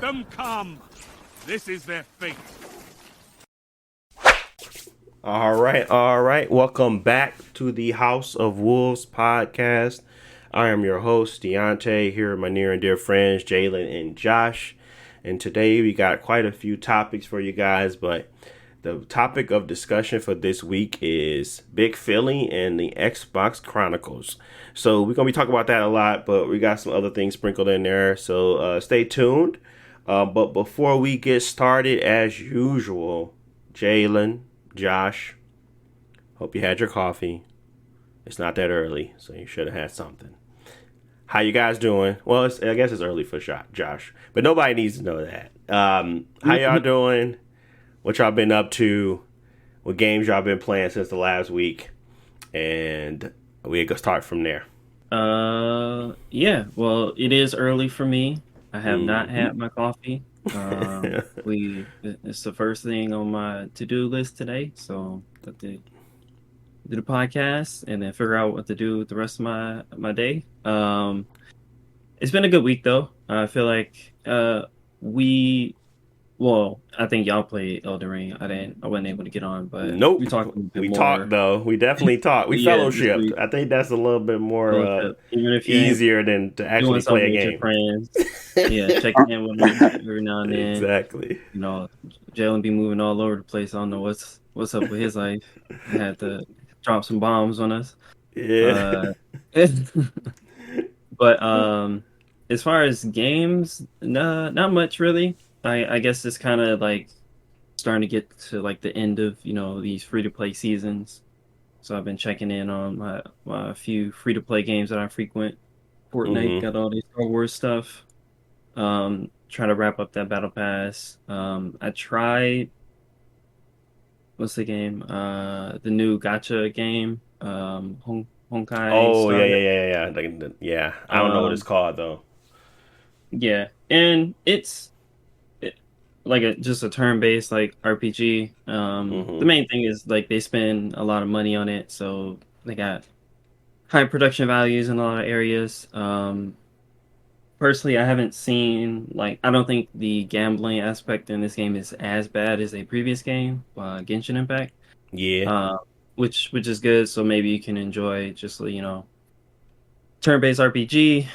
them come. This is their fate. All right. Welcome back to the House of Wolves podcast. I am your host, Deontay, here with my near and dear friends, Jalen and Josh. And today we got quite a few topics for you guys, but the topic of discussion for this week is Big Philly and the Xbox Chronicles. So we're going to be talking about that a lot, but we got some other things sprinkled in there. So stay tuned. But before we get started, as usual, Jalen, Josh, hope you had your coffee. It's not that early, so you should have had something. How you guys doing? Well, I guess it's early for Josh, but nobody needs to know that. How y'all doing? What y'all been up to? What games y'all been playing since the last week? And we go start from there. Yeah. Well, it is early for me. I have not had my coffee. It's the first thing on my to-do list today. So got to do the podcast and then figure out what to do with the rest of my day. It's been a good week though. I feel like I think y'all played Elden Ring. I wasn't able to get on, but nope. We talked a little bit we more. Talked though. We definitely talked. We fellowshipped. I think that's a little bit more even if easier than to actually play a game. With your friends. Yeah, checking in with them every now and then. Exactly. You know, Jalen be moving all over the place. I don't know what's up with his life. I had to drop some bombs on us. Yeah. But as far as games, not much really. I guess it's kind of like starting to get to like the end of these free to play seasons. So I've been checking in on my few free to play games that I frequent. Fortnite got all these Star Wars stuff. Trying to wrap up that battle pass. I tried. What's the game? The new gacha game. Honkai. Oh Star. Yeah. I don't know what it's called though. Yeah, and it's like just a turn-based like RPG. The main thing is like they spend a lot of money on it, so they got high production values in a lot of areas. Personally, I haven't seen I don't think the gambling aspect in this game is as bad as a previous game, Genshin Impact. Yeah. Which is good. So maybe you can enjoy just turn-based RPG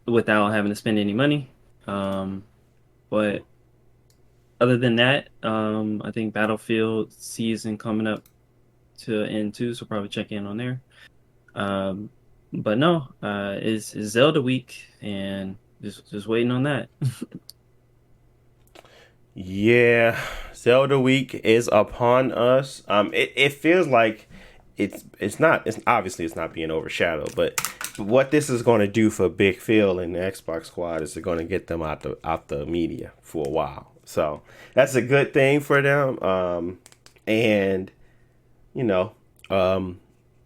without having to spend any money. But other than that, I think Battlefield season coming up to end too, so probably check in on there. But no, it's Zelda week and just waiting on that. Yeah, Zelda week is upon us. It feels like it's not being overshadowed, but what this is going to do for Big Phil and the Xbox Squad is going to get them out the media for a while. So that's a good thing for them. And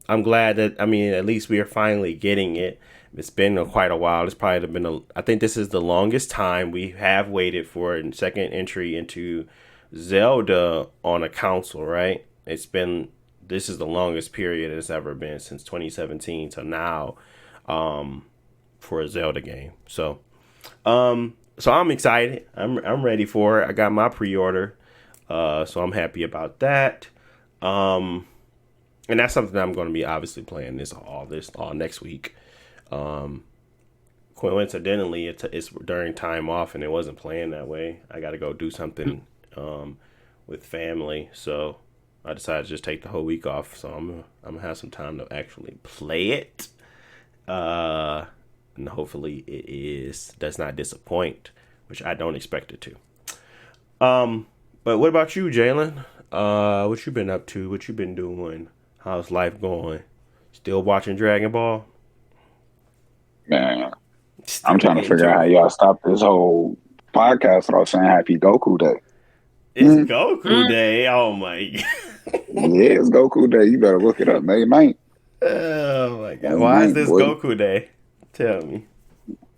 I'm glad that at least we are finally getting it. It's been quite a while. It's probably been I think this is the longest time we have waited for a second entry into Zelda on a console, right? This is the longest period it's ever been since 2017 to now, for a Zelda game. So I'm excited. I'm ready for it. I got my pre-order, so I'm happy about that. And that's something that I'm going to be obviously playing all next week. Coincidentally, it's during time off and it wasn't planned that way. I got to go do something with family, so I decided to just take the whole week off. So I'm gonna have some time to actually play it, and hopefully it does not disappoint, which I don't expect it to. But what about you, Jalen? What you been up to? What you been doing? How's life going? Still watching Dragon Ball? Man, I'm trying to figure out how y'all stop this whole podcast without saying Happy Goku Day. It's Goku Day. Oh my god. Yeah, it's Goku Day. You better look it up, May 9th. Oh my god. Why is this Goku Day? Tell me.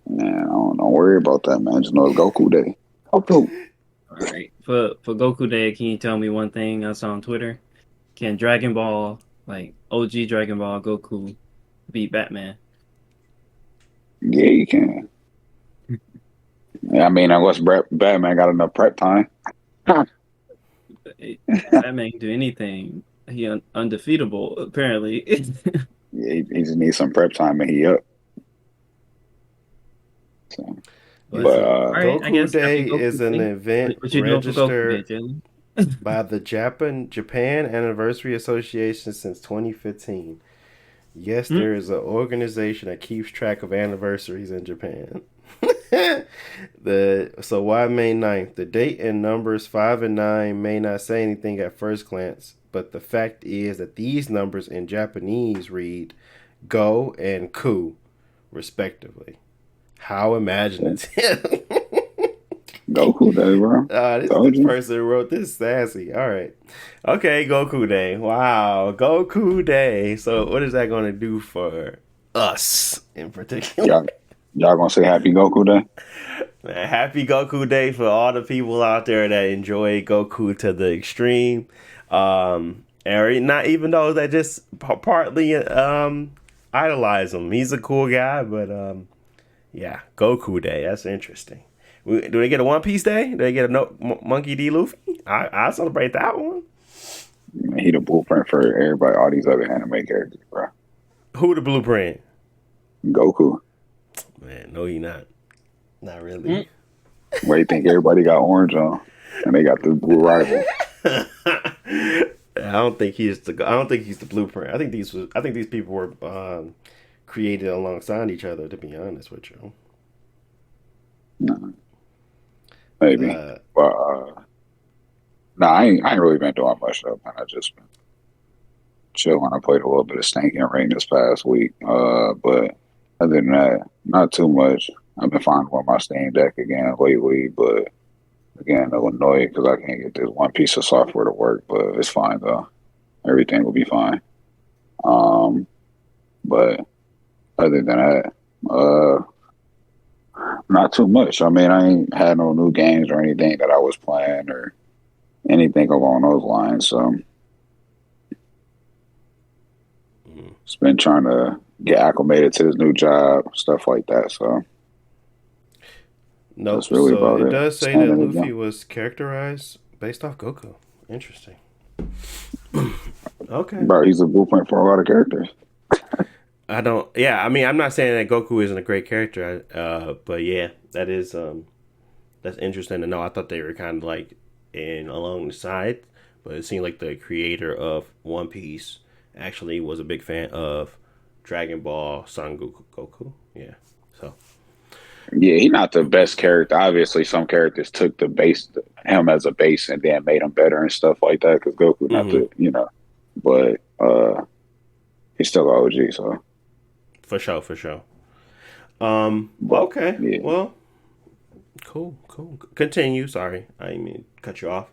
Man, don't worry about that, man. Just know it's Goku Day. Goku. All right. For Goku Day, can you tell me one thing I saw on Twitter? Can Dragon Ball, like OG Dragon Ball Goku, beat Batman? Yeah, you can. Yeah, I mean, unless Batman got enough prep time. That man can do anything. He undefeatable, apparently. Yeah, he just needs some prep time and he up. So, But but Listen, all right, I Goku guess happy Day is Goku an Day. event What you doing for Goku Day, registered Jalen? by the Japan Anniversary Association since 2015. Yes, Hmm? there is an organization that keeps track of anniversaries in Japan. So why May 9th? The date and numbers 5 and 9 may not say anything at first glance, but the fact is that these numbers in Japanese read Go and Ku, respectively. How imaginative. Goku Day, bro. Told This you. person who wrote this sassy. All right. Okay, Goku Day. Wow. Goku Day. So what is that going to do for us in particular? Y'all gonna say Happy Goku Day? Man, happy Goku Day for all the people out there that enjoy Goku to the extreme. And not even those that just partly idolize him. He's a cool guy, but yeah, Goku Day. That's interesting. Do they get a One Piece Day? Do they get a Monkey D. Luffy? I celebrate that one. He the blueprint for everybody, all these other anime characters, bro. Who the blueprint? Goku. Man, no, he not. Not really. Where you think everybody got orange on, and they got the blue rival. I don't think he's the blueprint. I think these people were created alongside each other. To be honest with you. No, maybe, but I ain't really been doing much though, man. I just been chilling. I played a little bit of Stanky and Ring this past week, but other than that, not too much. I've been finding on my Steam Deck again lately, but again, I'm annoyed because I can't get this one piece of software to work. But it's fine though. Everything will be fine. But other than that, not too much. I mean, I ain't had no new games or anything that I was playing or anything along those lines. So just been trying to get acclimated to this new job, stuff like that. So nope. that's really So about it it. does say that Luffy was characterized based off Goku. Interesting. Okay. Bro, he's a blueprint for a lot of characters. I don't. Yeah, I mean, I'm not saying that Goku isn't a great character, but yeah, that is that's interesting to know. I thought they were kind of like in along the side, but it seemed like the creator of One Piece actually was a big fan of Dragon Ball Son Goku. Yeah, so Yeah, he's not the best character. Obviously, some characters took him as a base and then made him better and stuff like that. Because Goku, not the, but he's still an OG. So for sure. Okay. Yeah. Well, cool. Continue. Sorry, I didn't mean to cut you off.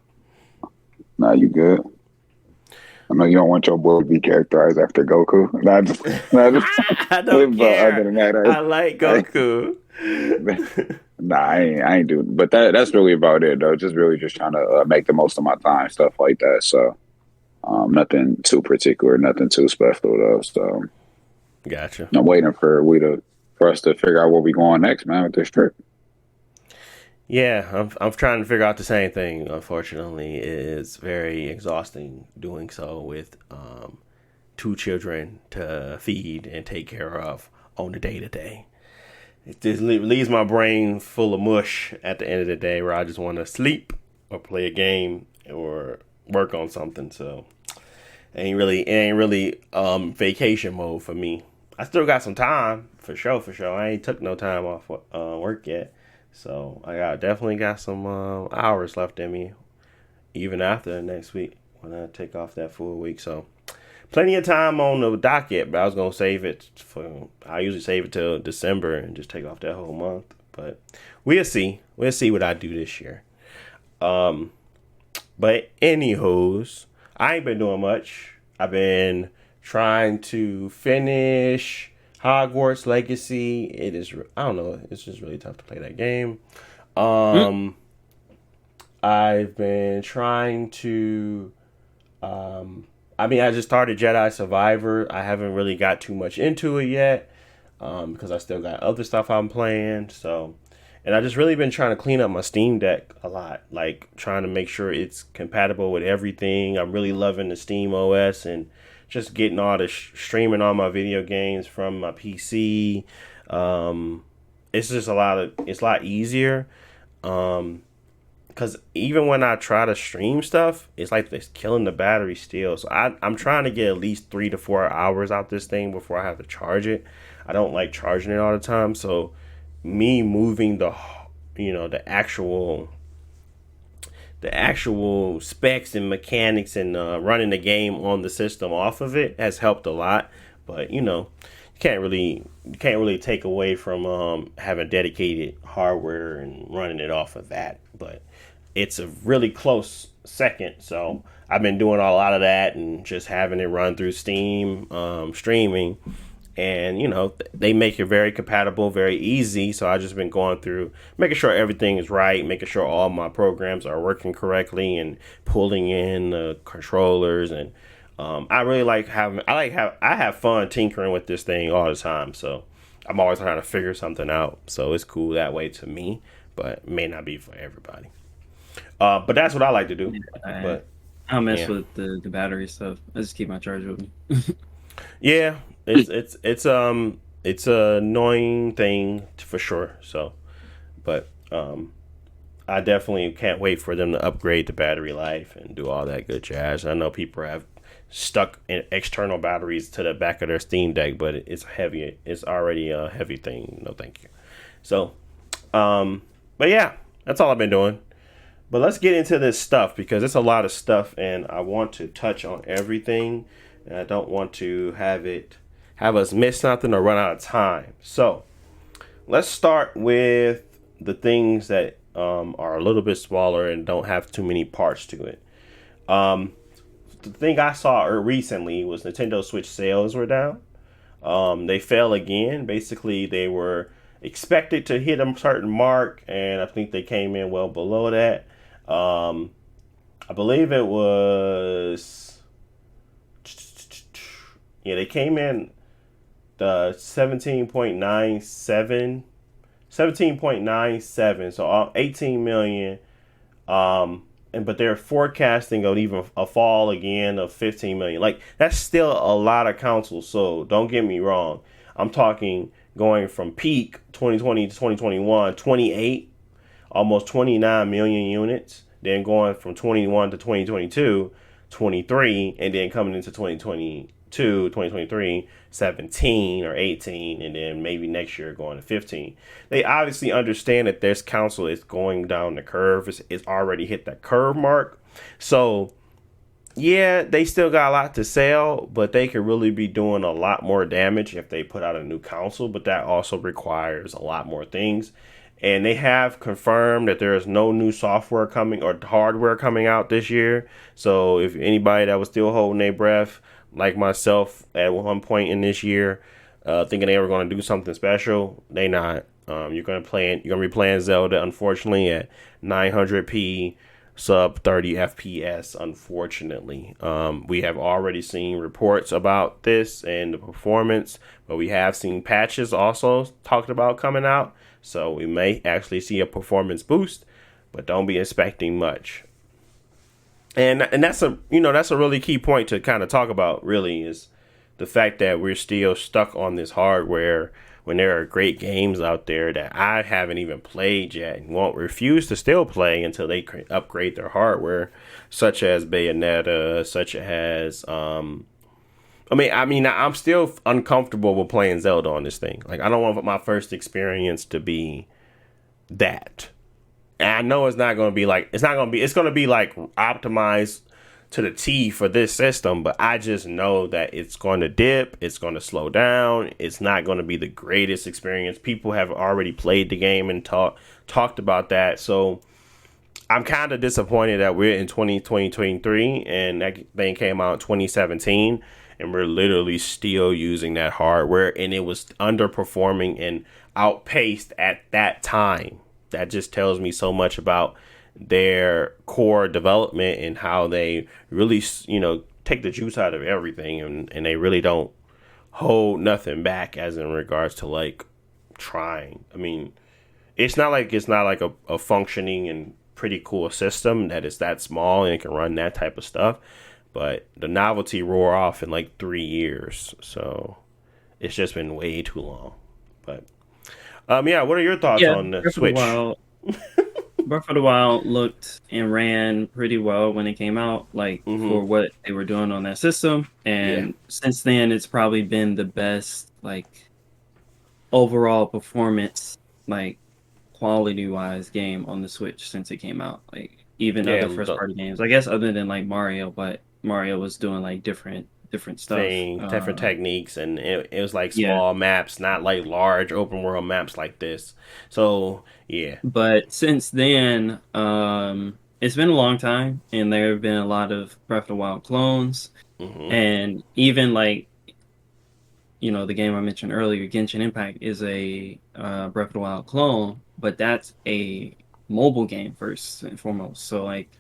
Nah, you good. I know you don't want your boy to be characterized after Goku. I don't care. Other than that, I like Goku. Nah, I ain't doing. But that's really about it, though. Just really just trying to make the most of my time, stuff like that. So, nothing too particular, nothing too special, though. So, gotcha. I'm waiting for us to figure out where we going next, man, with this trip. Yeah, I'm trying to figure out the same thing. Unfortunately, it's very exhausting doing so with 2 children to feed and take care of on the day to day. It just leaves my brain full of mush at the end of the day, where I just want to sleep or play a game or work on something. So it ain't really vacation mode for me. I still got some time for sure. I ain't took no time off work yet. So I definitely got some hours left in me, even after next week when I take off that full week. So plenty of time on the docket, but I was gonna save it for. I usually save it till December and just take off that whole month. But we'll see. We'll see what I do this year. But anywho's, I ain't been doing much. I've been trying to finish Hogwarts Legacy. It is, I don't know, it's just really tough to play that game. I've been trying to I just started Jedi Survivor. I haven't really got too much into it yet because I still got other stuff I'm playing. So And I just really been trying to clean up my Steam Deck a lot, like trying to make sure it's compatible with everything. I'm really loving the Steam OS and just getting all the streaming all my video games from my PC. It's just it's a lot easier. Because even when I try to stream stuff, it's like it's killing the battery still. So I'm trying to get at least 3 to 4 hours out this thing before I have to charge it. I don't like charging it all the time. So me moving the actual specs and mechanics and running the game on the system off of it has helped a lot. But you can't really take away from having dedicated hardware and running it off of that. But it's a really close second. So I've been doing a lot of that and just having it run through Steam streaming. And, they make it very compatible, very easy. So I just been going through, making sure everything is right, making sure all my programs are working correctly and pulling in the controllers. And I really I have fun tinkering with this thing all the time. So I'm always trying to figure something out. So it's cool that way to me, but it may not be for everybody. But that's what I like to do. But I don't mess with the battery stuff. I just keep my charger with me. Yeah. It's an annoying thing for sure. So, but I definitely can't wait for them to upgrade the battery life and do all that good jazz. I know people have stuck in external batteries to the back of their Steam Deck, but it's heavy. It's already a heavy thing. No, thank you. So, but yeah, that's all I've been doing. But let's get into this stuff because it's a lot of stuff, and I want to touch on everything, and I don't want to have us miss something or run out of time. So let's start with the things that are a little bit smaller and don't have too many parts to it. The thing I saw recently was Nintendo Switch sales were down. They fell again. Basically, they were expected to hit a certain mark, and I think they came in well below that. I believe it was... Yeah, they came in the 17.97, so 18 million. But they're forecasting a fall again of 15 million. Like, that's still a lot of consoles. So don't get me wrong. I'm talking going from peak 2020 to 2021, 28, almost 29 million units. Then going from 21 to 2022, 23, and then coming into 2023, 17 or 18, and then maybe next year going to 15. They obviously understand that this console is going down the curve. It's already hit that curve mark. So, yeah, they still got a lot to sell, but they could really be doing a lot more damage if they put out a new console. But that also requires a lot more things. And they have confirmed that there is no new software coming or hardware coming out this year. So if anybody that was still holding their breath, like myself at one point in this year, thinking they were going to do something special, they not. You're going to be playing Zelda, unfortunately, at 900p sub 30 FPS, unfortunately. We have already seen reports about this and the performance, but we have seen patches also talked about coming out. So we may actually see a performance boost, but don't be expecting much. And that's a really key point to kind of talk about, really, is the fact that we're still stuck on this hardware when there are great games out there that I haven't even played yet and won't refuse to still play until they upgrade their hardware, such as Bayonetta, such as I'm still uncomfortable with playing Zelda on this thing. Like, I don't want my first experience to be that. And I know it's going to be like optimized to the T for this system, but I just know that it's going to dip, it's going to slow down, it's not going to be the greatest experience. People have already played the game and talked about that, so I'm kind of disappointed that we're in 2023 and that thing came out in 2017 and we're literally still using that hardware and it was underperforming and outpaced at that time. That just tells me so much about their core development and how they really, take the juice out of everything and they really don't hold nothing back as in regards to like trying. I mean, it's not like a functioning and pretty cool system that is that small and it can run that type of stuff. But the novelty wore off in like 3 years, so it's just been way too long. But yeah, what are your thoughts on the Switch? Breath of the Wild looked and ran pretty well when it came out, like for what they were doing on that system. And since then, it's probably been the best, like overall performance, like quality wise game on the Switch since it came out. Like even other first party games, I guess, other than like Mario, but Mario was doing like different stuff, different techniques, and it was like small maps, not like large open world maps like this. So yeah. But since then, it's been a long time, and there have been a lot of Breath of the Wild clones, and even like, you know, the game I mentioned earlier, Genshin Impact, is a Breath of the Wild clone, but that's a mobile game first and foremost. So like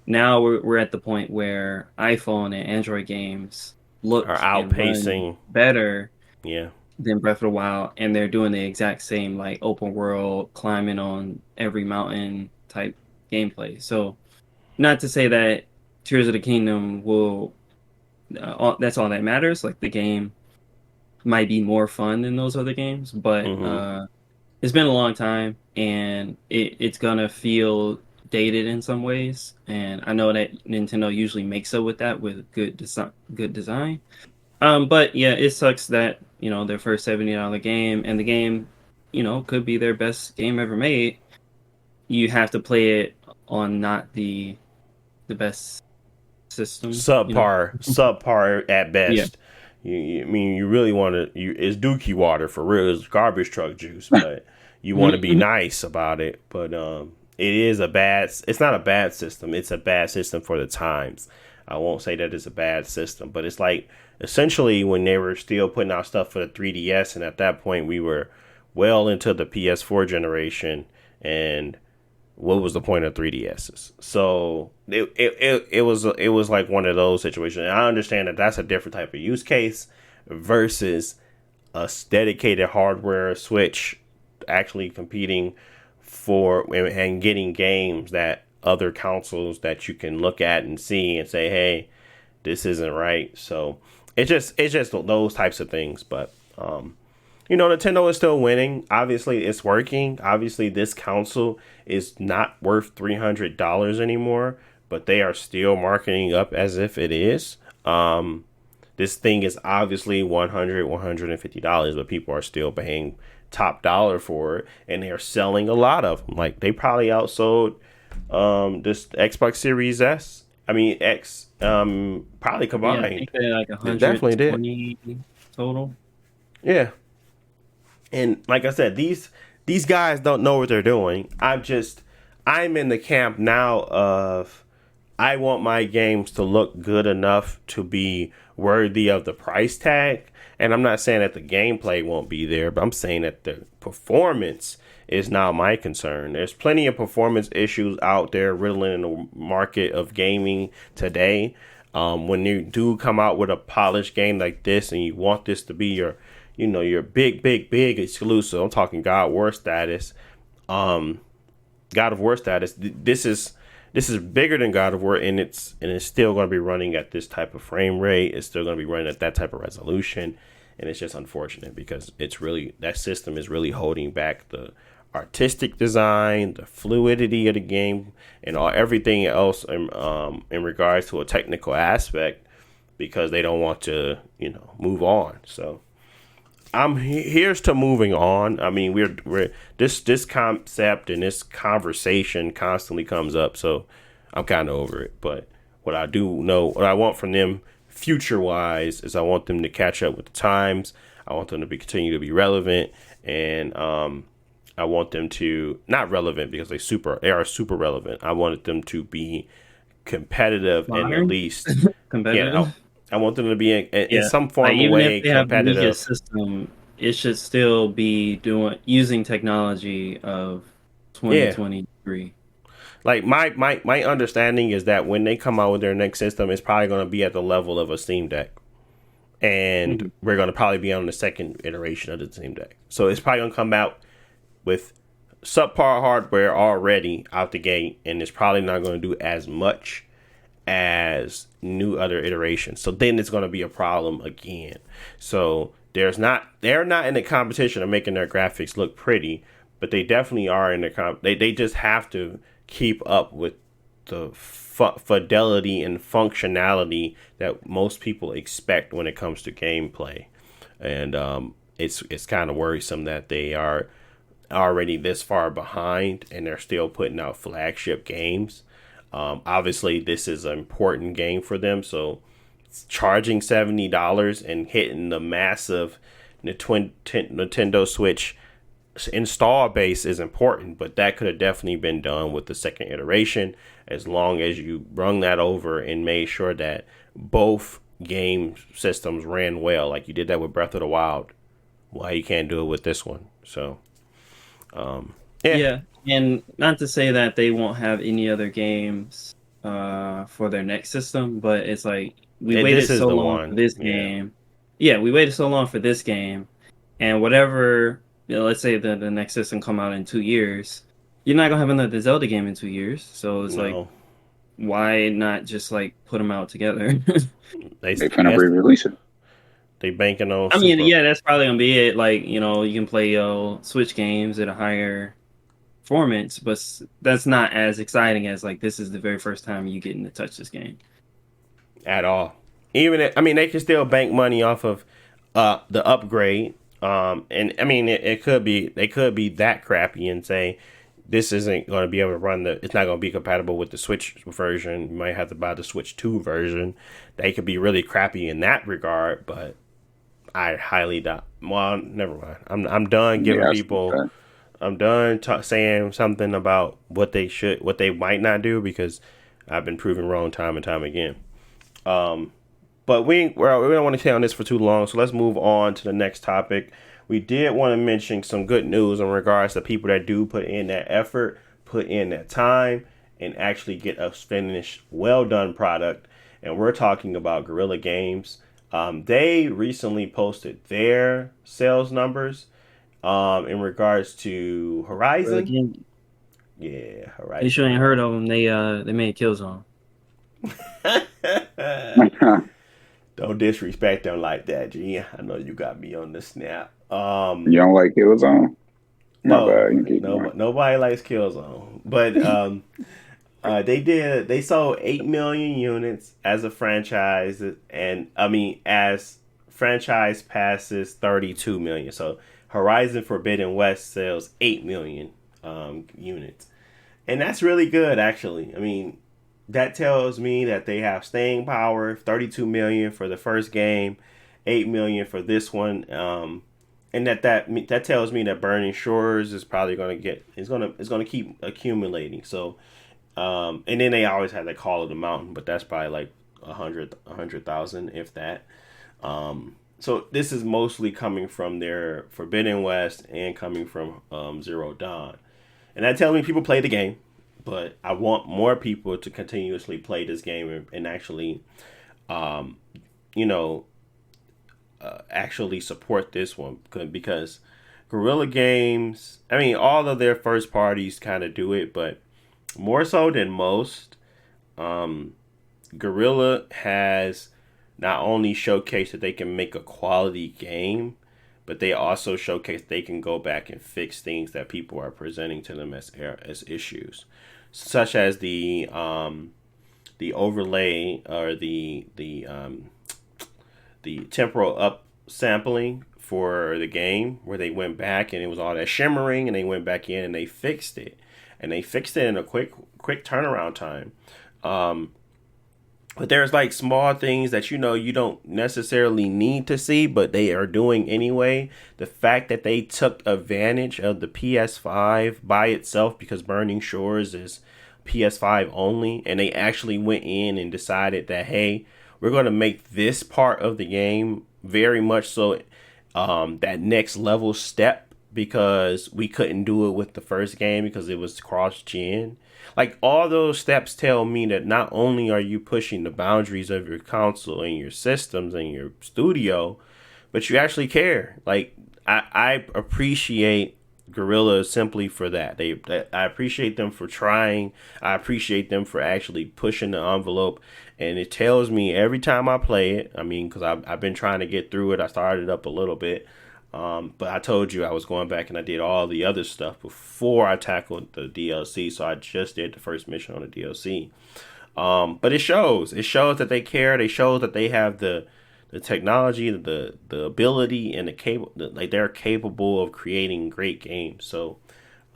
now we're at the point where iPhone and Android games look are outpacing better than Breath of the Wild, and they're doing the exact same like open world climbing on every mountain type gameplay. So not to say that Tears of the Kingdom will that's all that matters, like the game might be more fun than those other games, but it's been a long time, and it's gonna feel dated in some ways, and I know that Nintendo usually makes up with that with good design. But yeah, it sucks that, you know, their first $70 game, and the game, you know, could be their best game ever made. You have to play it on not the best system, subpar at best. I mean, you really want to. It's Dookie water for real. It's garbage truck juice, but you want to be nice about it. But it is it's not a bad system. It's a bad system for the times. I won't say that it's a bad system, but it's like essentially when they were still putting out stuff for the 3DS, and at that point we were well into the PS4 generation, and what was the point of 3DSs? So it was like one of those situations. And I understand that that's a different type of use case versus a dedicated hardware Switch actually competing for and getting games that other consoles that you can look at and see and say, hey, this isn't right. So it's just those types of things. But you know, Nintendo is still winning. Obviously, it's working. Obviously, this console is not worth $300 anymore, but they are still marketing up as if it is. This thing is obviously $150, but people are still paying top dollar for it, and they're selling a lot of them. Like, they probably outsold this Xbox Series X. I mean, X, probably combined. Yeah, I think they're like 120 definitely did. Total. Yeah. And like I said, these guys don't know what they're doing. I'm in the camp now of I want my games to look good enough to be worthy of the price tag. And I'm not saying that the gameplay won't be there, but I'm saying that the performance is not my concern. There's plenty of performance issues out there riddling in the market of gaming today. When you do come out with a polished game like this and you want this to be your big exclusive. I'm talking God of War status. This is bigger than God of War, and it's still going to be running at this type of frame rate. It's still going to be running at that type of resolution, and it's just unfortunate because that system is really holding back the artistic design, the fluidity of the game, and everything else in regards to a technical aspect, because they don't want to move on. So here's to moving on. I mean, we're this concept and this conversation constantly comes up, so I'm kind of over it. But what I want from them future wise is I want them to catch up with the times. I want them to continue to be relevant, and I want them to not relevant because they are super relevant. I wanted them to be competitive and at least competitive. Yeah, I want them to be in some form of way competitive. Have system, it should still be using technology of 2023. Yeah. Like my understanding is that when they come out with their next system, it's probably going to be at the level of a Steam Deck, and we're going to probably be on the second iteration of the Steam Deck. So it's probably going to come out with subpar hardware already out the gate, and it's probably not going to do as much as new other iterations. So then it's going to be a problem again. So they're not in the competition of making their graphics look pretty, but they definitely are in the they just have to keep up with the fidelity and functionality that most people expect when it comes to gameplay. And it's kind of worrisome that they are already this far behind and they're still putting out flagship games. Obviously, this is an important game for them, so charging $70 and hitting the massive Nintendo Switch install base is important, but that could have definitely been done with the second iteration, as long as you brung that over and made sure that both game systems ran well, like you did that with Breath of the Wild. Why you can't do it with this one? So yeah, and not to say that they won't have any other games for their next system, but it's like we waited so long for this game. Yeah, we waited so long for this game, and whatever, let's say the next system come out in 2 years, you're not gonna have another Zelda game in 2 years. So it's like, why not just like put them out together? They finna re-release it. They banking on. I mean, yeah, that's probably gonna be it. Like, you can play Switch games at a higher performance, but that's not as exciting as like this is the very first time you getting to touch this game at all. Even they can still bank money off of the upgrade. And I mean, it could be they could be that crappy and say this isn't going to be able to run it's not going to be compatible with the Switch version. You might have to buy the Switch 2 version. They could be really crappy in that regard, but I highly doubt. Well, never mind. I'm done giving people. I'm done saying something about what they might not do, because I've been proven wrong time and time again. But we don't want to stay on this for too long, so let's move on to the next topic. We did want to mention some good news in regards to people that do put in that effort, put in that time, and actually get a finished, well-done product. And we're talking about Guerrilla Games. They recently posted their sales numbers in regards to Horizon. Yeah, Horizon. You sure ain't heard of them. They made Killzone. Don't disrespect them like that, G. I know you got me on the snap. You don't like Killzone? Nobody likes Killzone. But they sold 8 million units as a franchise, and as franchise passes 32 million. So Horizon Forbidden West sells 8 million units. And that's really good, actually. I mean, that tells me that they have staying power. 32 million for the first game, 8 million for this one, and that tells me that Burning Shores is probably going to keep accumulating. So, and then they always have that Call of the Mountain, but that's probably like 100,000, if that. So this is mostly coming from their Forbidden West and coming from Zero Dawn, and that tells me people play the game. But I want more people to continuously play this game and actually, actually support this one, because Guerrilla Games, all of their first parties kind of do it, but more so than most, Guerrilla has not only showcased that they can make a quality game, but they also showcase they can go back and fix things that people are presenting to them as issues, such as the overlay or the temporal up sampling for the game, where they went back and it was all that shimmering, and they went back in and they fixed it, in a quick turnaround time. But there's like small things that you don't necessarily need to see, but they are doing anyway. The fact that they took advantage of the PS5 by itself, because Burning Shores is PS5 only, and they actually went in and decided that, hey, we're going to make this part of the game very much so that next level step, because we couldn't do it with the first game because it was cross-gen. Like, all those steps tell me that not only are you pushing the boundaries of your console and your systems and your studio, but you actually care. Like, I appreciate Guerrilla simply for that. I appreciate them for trying. I appreciate them for actually pushing the envelope. And it tells me every time I play it. I mean, because I've been trying to get through it. I started up a little bit. But I told you I was going back and I did all the other stuff before I tackled the DLC. So I just did the first mission on the DLC. But it shows. It shows that they care. They show that they have the technology, the ability, and like they're capable of creating great games. So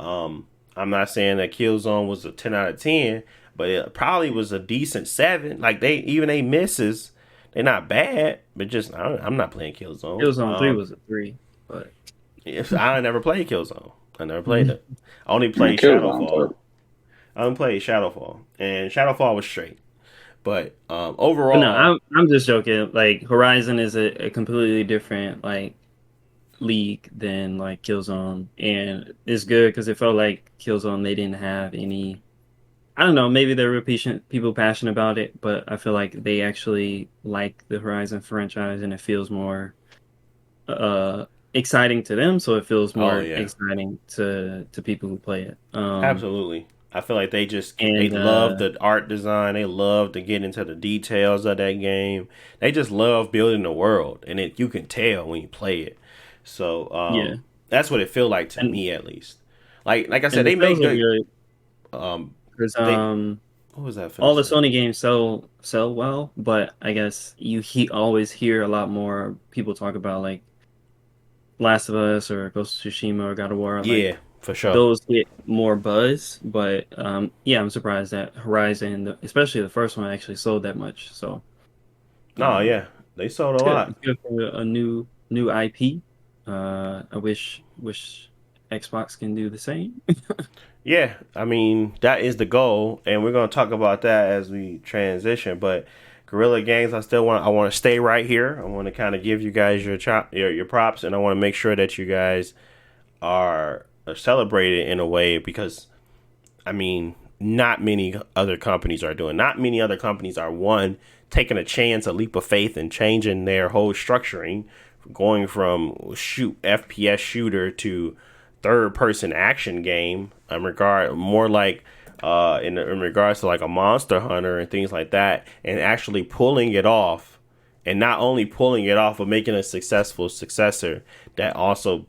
I'm not saying that Killzone was a 10 out of 10, but it probably was a decent 7. Like they misses, they're not bad, but just I'm not playing Killzone. Killzone 3 was a 3, but I never played Killzone. I never played it. I only played Shadowfall. I only played Shadowfall, and Shadowfall was straight. But overall, no, I'm just joking. Like Horizon is a completely different like league than like Killzone, and it's good because it felt like Killzone they didn't have any. I don't know. Maybe there were people passionate about it, but I feel like they actually like the Horizon franchise, and it feels more exciting to them. So it feels more exciting to people who play it. Absolutely. I feel like they love the art design. They love to get into the details of that game. They just love building the world, and you can tell when you play it. So that's what it feels like to me, at least. Like I said, they make good. Because what was that? All the Sony games sell well, but I guess you always hear a lot more people talk about like Last of Us or Ghost of Tsushima or God of War. Like, for sure. Those get more buzz, but I'm surprised that Horizon, especially the first one, actually sold that much. So, they sold a lot. It's good for a new IP. I wish Xbox can do the same. Yeah, I mean that is the goal, and we're gonna talk about that as we transition. But Guerrilla Games, I want to stay right here. I want to kind of give you guys your props, and I want to make sure that you guys are celebrated in a way because, I mean, not many other companies are doing. Not many other companies are taking a chance, a leap of faith, and changing their whole structuring, going from FPS shooter to third-person action game. In regards to like a Monster Hunter and things like that, and actually pulling it off, and not only pulling it off, but making a successful successor that also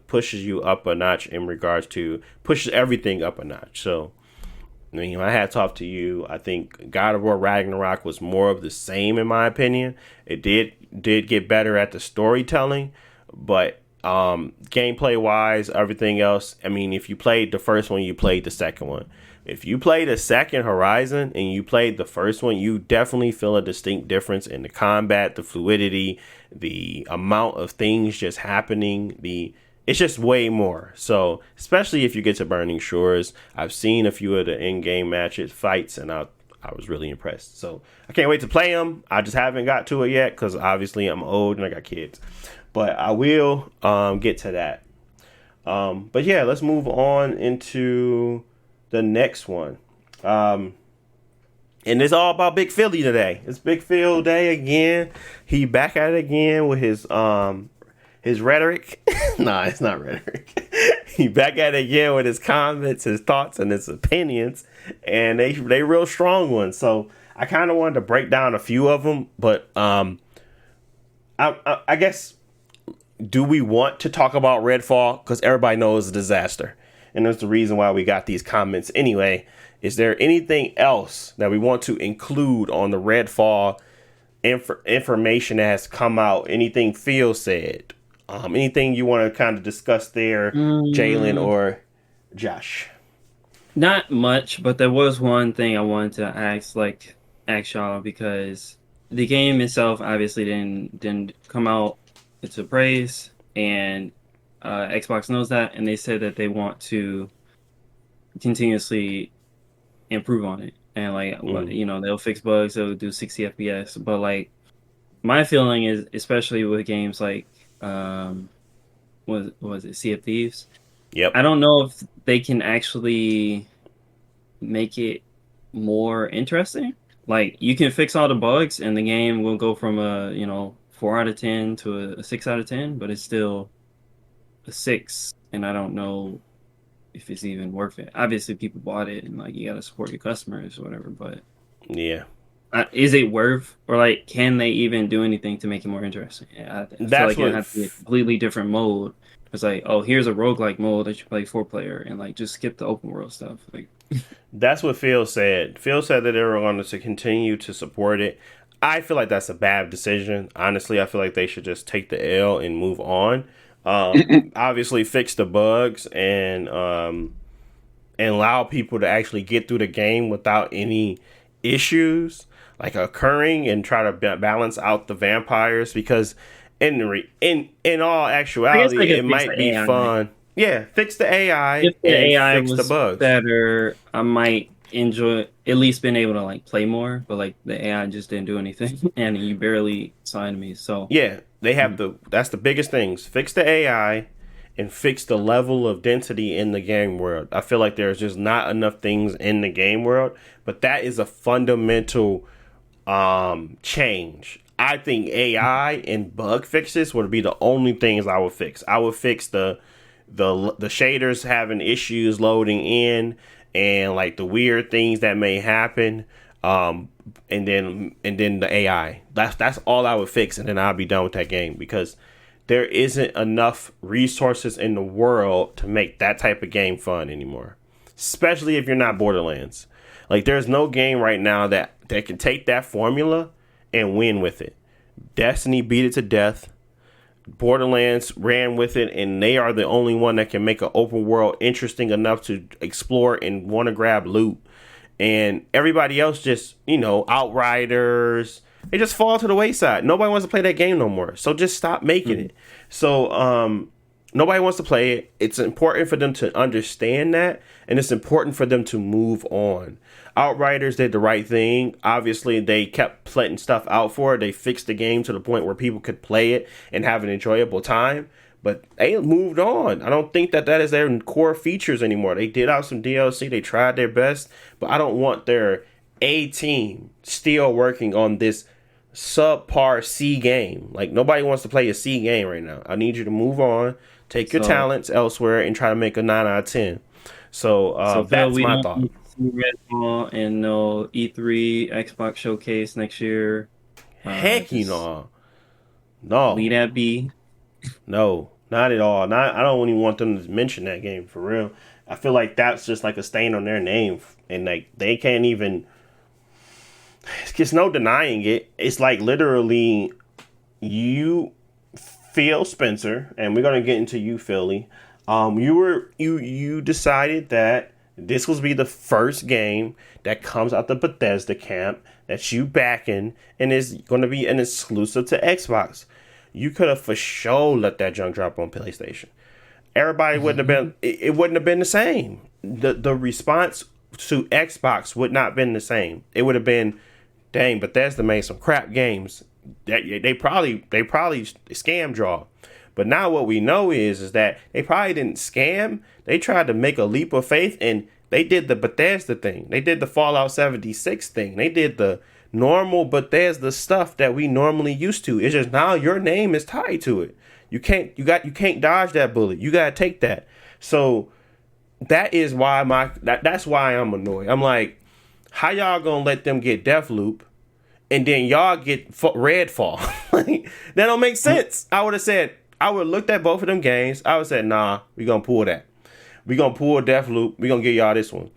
pushes you up a notch pushes everything up a notch. So, I mean, my hat's off to you. I think God of War Ragnarok was more of the same, in my opinion. It did get better at the storytelling, but gameplay wise, everything else, I mean, if you played the first one, you played the second one. If you played the second Horizon and you played the first one, you definitely feel a distinct difference in the combat, the fluidity, the amount of things just happening. It's just way more. So, especially if you get to Burning Shores, I've seen a few of the in-game fights, and I was really impressed. So, I can't wait to play them. I just haven't got to it yet because obviously I'm old and I got kids. But I will get to that. But yeah, let's move on into the next one. And it's all about Big Philly today. It's Big Phil Day again. He back at it again with his rhetoric. Nah, it's not rhetoric. He back at it again with his comments, his thoughts, and his opinions. And they real strong ones. So I kind of wanted to break down a few of them. But I guess, do we want to talk about RedFall? Because everybody knows it's a disaster. And that's the reason why we got these comments anyway. Is there anything else that we want to include on the RedFall information that has come out? Anything Phil said? Anything you want to kind of discuss there, Jalen or Josh? Not much, but there was one thing I wanted to ask y'all, because the game itself obviously didn't come out to praise, and Xbox knows that, and they said that they want to continuously improve on it, and they'll fix bugs, they'll do 60 FPS. But like, my feeling is, especially with games like was it Sea of Thieves? Yep. I don't know if they can actually make it more interesting. Like, you can fix all the bugs and the game will go from a 4 out of 10 to a 6 out of 10, but it's still a 6, and I don't know if it's even worth it. Obviously, people bought it, and like you gotta support your customers or whatever. But Yeah. is it worth, or like can they even do anything to make it more interesting? Yeah, I feel That's like it what has to be a completely different mode. It's like, oh, here's a roguelike mode that you play 4-player, and like just skip the open world stuff. Like, that's what Phil said. Phil said that they were going to continue to support it. I feel like that's a bad decision. Honestly, I feel like they should just take the L and move on. Obviously, fix the bugs and allow people to actually get through the game without any issues like occurring, and try to balance out the vampires, because in all actuality it might be fun. Yeah, fix the AI if the and AI fix the was bugs. better, I might enjoy at least being able to like play more. But like the AI just didn't do anything, and you barely signed me. So Yeah, they have that's the biggest things. Fix the AI and fix the level of density in the game world. I feel like there's just not enough things in the game world, but that is a fundamental change. I think AI and bug fixes would be the only things I would fix. I would fix the shaders having issues loading in, and like the weird things that may happen. And then the AI. That's all I would fix, and then I'll be done with that game, because there isn't enough resources in the world to make that type of game fun anymore. Especially if you're not Borderlands. Like, there's no game right now that can take that formula and win with it. Destiny beat it to death. Borderlands ran with it, and they are the only one that can make an open world interesting enough to explore and want to grab loot. And everybody else just, Outriders, they just fall to the wayside. Nobody wants to play that game no more. So just stop making it. So nobody wants to play it. It's important for them to understand that, and it's important for them to move on. Outriders did the right thing. Obviously, they kept putting stuff out for it. They fixed the game to the point where people could play it and have an enjoyable time. But they moved on. I don't think that is their core features anymore. They did out some DLC. They tried their best. But I don't want their A team still working on this subpar C game. Like, nobody wants to play a C game right now. I need you to move on. Take your talents elsewhere and try to make a 9 out of 10. So that's my thought. RedFall and no E3 Xbox showcase next year. Heck, no. Leave that be. No, not at all. I don't even want them to mention that game, for real. I feel like that's just like a stain on their name, and like they can't even. There's no denying it. It's like literally, you, Phil Spencer, and we're gonna get into you, Philly. You decided that this will be the first game that comes out the Bethesda camp that you backing, and is going to be an exclusive to Xbox. You could have for sure let that junk drop on PlayStation. Everybody wouldn't have been. It wouldn't have been the same. The response to Xbox would not have been the same. It would have been, dang, Bethesda made some crap games. They probably scam draw. But now what we know is that they probably didn't scam. They tried to make a leap of faith, and they did the Bethesda thing. They did the Fallout 76 thing. They did the normal Bethesda stuff that we normally used to. It's just now your name is tied to it. You can't dodge that bullet. You gotta take that. So that is why that's why I'm annoyed. I'm like, how y'all gonna let them get Deathloop, and then y'all get Redfall? Like, that don't make sense. I would have looked at both of them games. I would have said, nah, we gonna pull that. We gonna pull Deathloop. We gonna give y'all this one.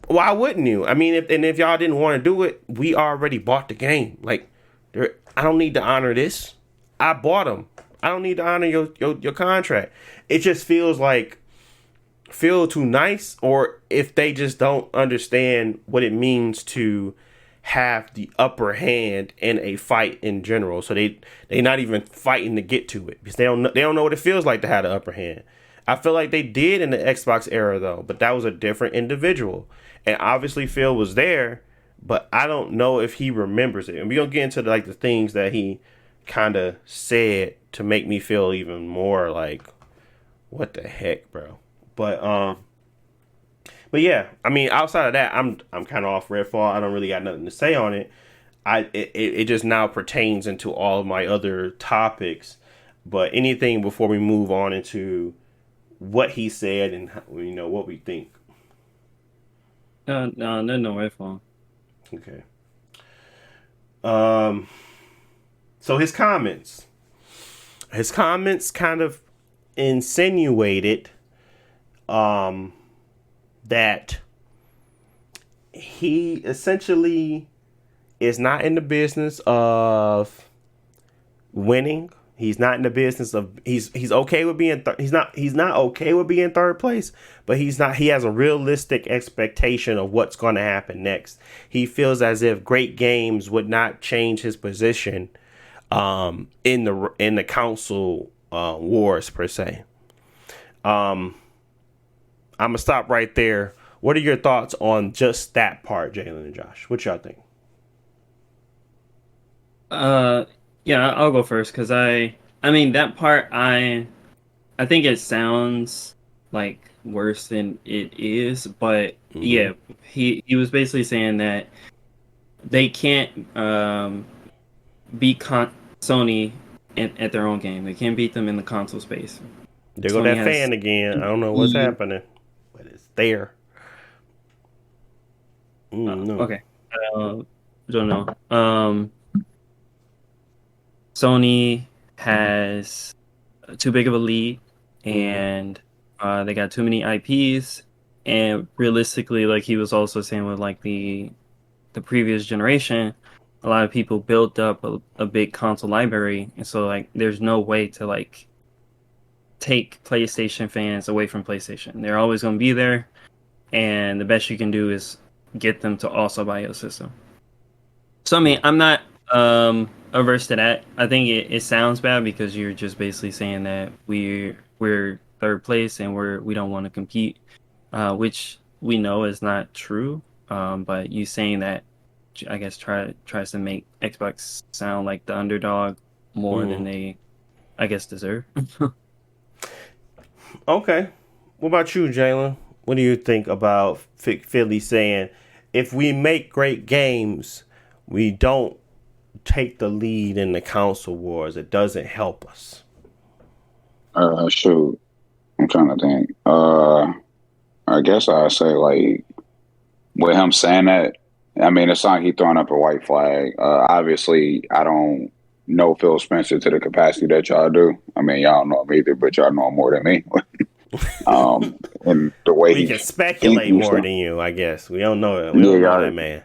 Why wouldn't you? I mean, if y'all didn't want to do it, we already bought the game. Like, I don't need to honor this. I bought them. I don't need to honor your contract. It just feel too nice, or if they just don't understand what it means to have the upper hand in a fight in general. So they not even fighting to get to it, because they don't know what it feels like to have the upper hand. I feel like they did in the Xbox era though, but that was a different individual. And obviously Phil was there, but I don't know if he remembers it. And we're going to get into the things that he kind of said to make me feel even more like, what the heck, bro? But yeah, I mean, outside of that, I'm kind of off Redfall. I don't really got nothing to say on it. It just now pertains into all of my other topics. But anything before we move on into what he said and what we think. No, RedFall. Okay. So his comments kind of insinuated that he essentially is not in the business of winning. He's not in the business of he's okay with being he's not okay with being third place, but he has a realistic expectation of what's going to happen next. He feels as if great games would not change his position in the console wars per se. I'm gonna stop right there. What are your thoughts on just that part, Jalen and Josh? What y'all think? Yeah, I'll go first because I mean that part I think it sounds like worse than it is, but yeah, he was basically saying that they can't beat Sony at their own game. They can't beat them in the console space. There go that fan again. I don't know what's happening, but it's there. No. Okay, I don't know. Sony has too big of a lead, and they got too many IPs. And realistically, like he was also saying with like the previous generation, a lot of people built up a big console library, and so like there's no way to like take PlayStation fans away from PlayStation. They're always going to be there, and the best you can do is get them to also buy your system. So I mean, I'm not averse to that. I think it sounds bad because you're just basically saying that we're third place and we don't want to compete, which we know is not true. But you saying that, I guess, tries to make Xbox sound like the underdog more than they, I guess, deserve. Okay. What about you, Jalen? What do you think about Philly saying, if we make great games, we don't take the lead in the console wars? It doesn't help us. Shoot. I'm trying to think. I guess I'd say, like, with him saying that, I mean, it's like he throwing up a white flag. Obviously, I don't know Phil Spencer to the capacity that y'all do. I mean, y'all don't know him either, but y'all know him more than me. And the way we can speculate more than you, I guess. We don't know that. We don't know that man.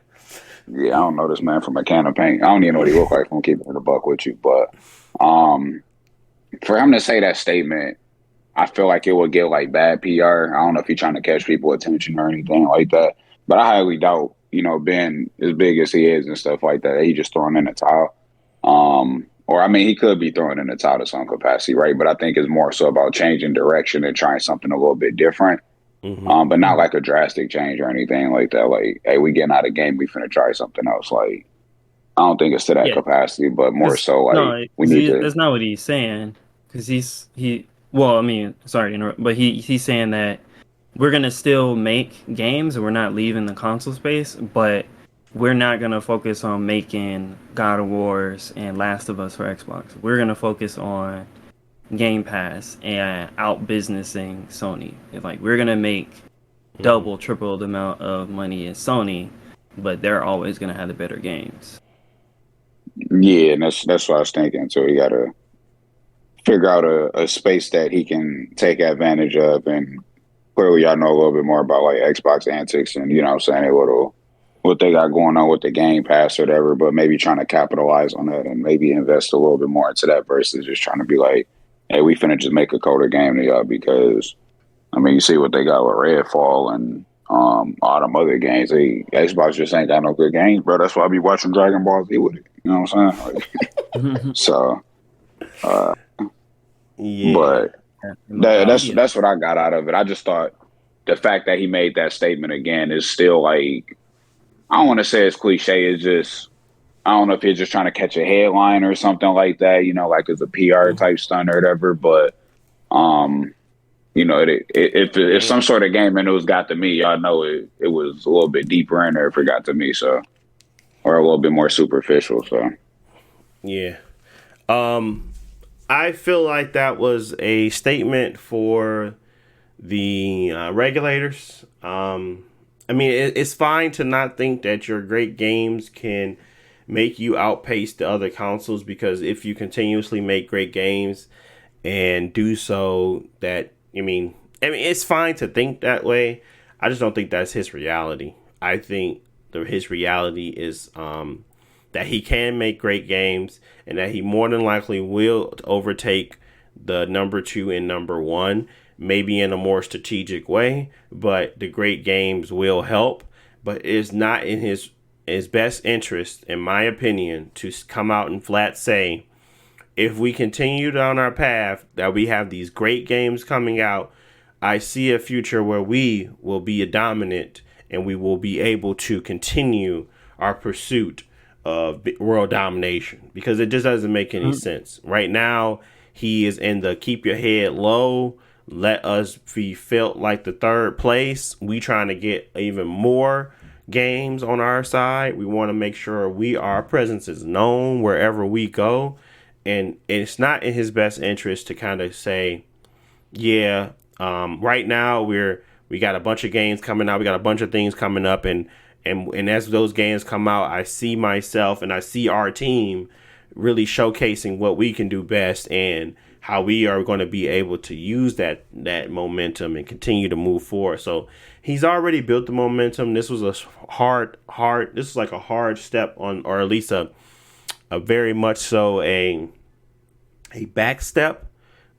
Yeah, I don't know this man from a can of paint. I don't even know what he look like from keeping it a buck with you. But for him to say that statement, I feel like it would get like bad PR. I don't know if he's trying to catch people's attention or anything like that. But I highly doubt, being as big as he is and stuff like that, he just throwing in the towel. Or, I mean, he could be throwing in the towel to some capacity, right? But I think it's more so about changing direction and trying something a little bit different. But not like a drastic change or anything like that. Like, hey, we getting out of game, we finna try something else. Like, I don't think it's to that capacity, but more so like we need to. That's not what he's saying, because well, I mean, sorry to interrupt, but he's saying that we're gonna still make games and we're not leaving the console space, but we're not gonna focus on making God of Wars and Last of Us for Xbox. We're gonna focus on Game Pass and out businessing Sony. Like, we're gonna make double, triple the amount of money as Sony, but they're always gonna have the better games. Yeah, and that's what I was thinking. So he gotta figure out a space that he can take advantage of, and clearly y'all know a little bit more about like Xbox antics and what I'm saying, what they got going on with the Game Pass or whatever, but maybe trying to capitalize on that and maybe invest a little bit more into that versus just trying to be like, hey, we finna just make a colder game to y'all, because I mean, you see what they got with Redfall and all them other games. Xbox just ain't got no good games, bro. That's why I be watching Dragon Ball Z with it. You know what I'm saying? Like, so, yeah. But that's what I got out of it. I just thought the fact that he made that statement again is still like, I don't want to say it's cliche. It's just, I don't know if you're just trying to catch a headline or something like that, like it's a PR type stunt or whatever. But, if some sort of gaming news got to me, y'all know it was a little bit deeper in there if it got to me. So, or a little bit more superficial. So, yeah. I feel like that was a statement for the regulators. I mean, it's fine to not think that your great games can make you outpace the other consoles, because if you continuously make great games and do so, that it's fine to think that way. I just don't think that's his reality. I think his reality is that he can make great games, and that he more than likely will overtake the number 2 and number 1, maybe in a more strategic way, but the great games will help. But it's not in his best interest, in my opinion, to come out and flat say, if we continue down our path that we have these great games coming out, I see a future where we will be a dominant and we will be able to continue our pursuit of world domination, because it just doesn't make any sense. Right now, he is in the keep your head low, let us be felt like the third place. We trying to get even more games on our side. We want to make sure our presence is known wherever we go. And it's not in his best interest to kind of say, yeah, right now we got a bunch of games coming out. We got a bunch of things coming up. And as those games come out, I see myself and I see our team really showcasing what we can do best and how we are going to be able to use that momentum and continue to move forward. So he's already built the momentum. This was a this is like a hard step on, or at least a very much so a back step.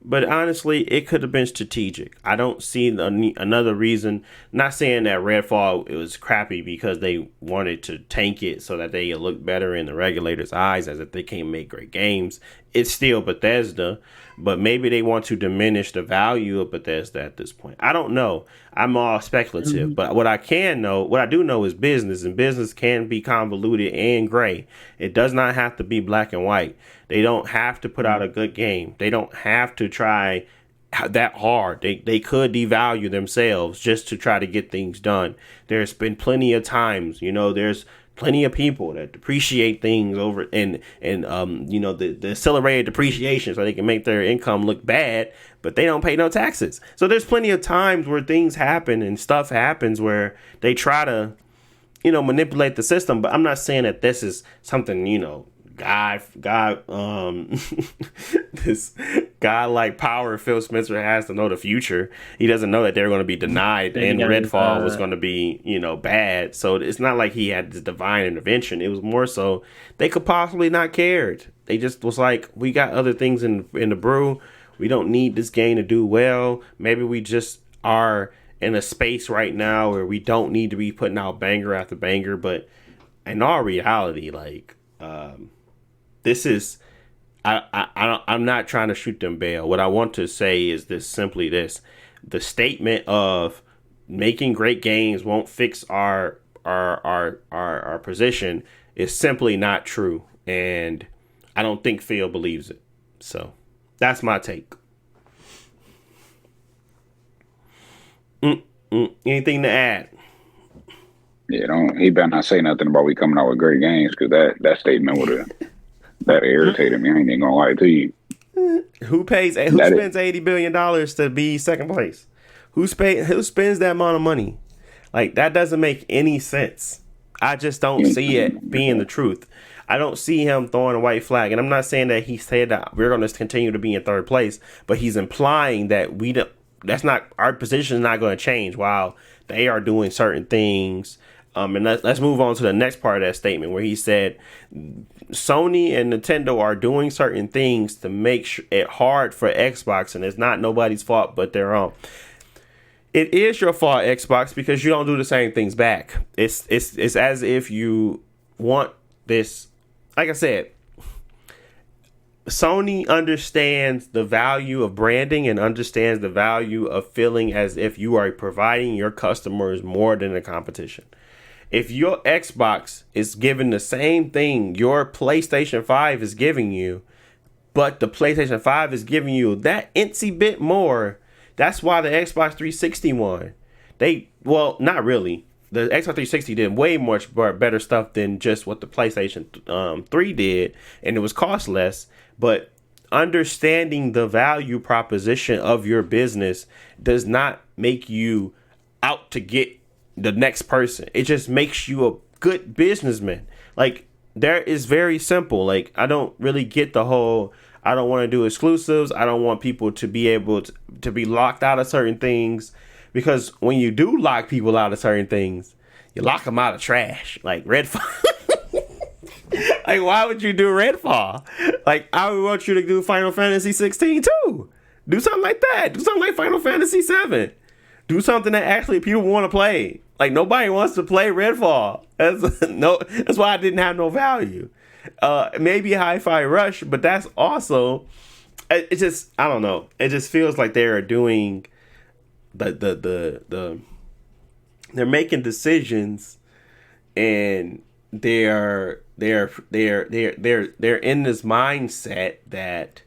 But honestly, it could have been strategic. I don't see another reason. Not saying that Redfall, it was crappy because they wanted to tank it so that they look better in the regulators' eyes, as if they can't make great games. It's still Bethesda, but maybe they want to diminish the value of Bethesda at this point. I don't know. I'm all speculative. But what I do know is business, and business can be convoluted and gray. It does not have to be black and white. They don't have to put out a good game. They don't have to try that hard. They could devalue themselves just to try to get things done. There's been plenty of times, there's plenty of people that depreciate things over and the accelerated depreciation so they can make their income look bad, but they don't pay no taxes. So there's plenty of times where things happen and stuff happens where they try to, manipulate the system. But I'm not saying that this is something, this guy like Power Phil Spencer has to know the future. He doesn't know that they're going to be denied and Redfall was going to be, bad. So it's not like he had this divine intervention. It was more so they could possibly not cared. They just was like, we got other things in the brew. We don't need this game to do well. Maybe we just are in a space right now where we don't need to be putting out banger after banger. But in all reality, this is, I'm not trying to shoot them bail. What I want to say is simply this: the statement of making great games won't fix our position is simply not true, and I don't think Phil believes it. So that's my take. Anything to add? Yeah, he better not say nothing about we coming out with great games, because that statement would have that irritated me. I ain't even gonna lie to you. Who spends $80 billion to be second place? Who spends that amount of money? Like, that doesn't make any sense. I just don't see it being the truth. I don't see him throwing a white flag, and I'm not saying that he said that we're going to continue to be in third place, but he's implying that our position is not going to change while they are doing certain things. And let's move on to the next part of that statement, where he said Sony and Nintendo are doing certain things to make it hard for Xbox, and it's not nobody's fault but their own. It is your fault, Xbox, because you don't do the same things back. It's as if you want this. Like I said, Sony understands the value of branding and understands the value of feeling as if you are providing your customers more than the competition. If your Xbox is giving the same thing your PlayStation 5 is giving you, but the PlayStation 5 is giving you that incy bit more, that's why the Xbox 360 won. Not really. The Xbox 360 did way much better stuff than just what the PlayStation 3 did, and it was cost less. But understanding the value proposition of your business does not make you out to get the next person. It just makes you a good businessman. Like, there is very simple. Like, I don't really get the whole, I don't want to do exclusives. I don't want people to be able to be locked out of certain things, because when you do lock people out of certain things, you lock them out of trash, like RedFall. Like, why would you do RedFall? Like, I would want you to do Final Fantasy 16 too. Do something like that. Do something like Final Fantasy 7. Do something that actually people want to play. Like, nobody wants to play RedFall. That's why I didn't have no value. Maybe Hi-Fi Rush, but that's also, it just, I don't know. It just feels like they're doing they're making decisions, and they're in this mindset that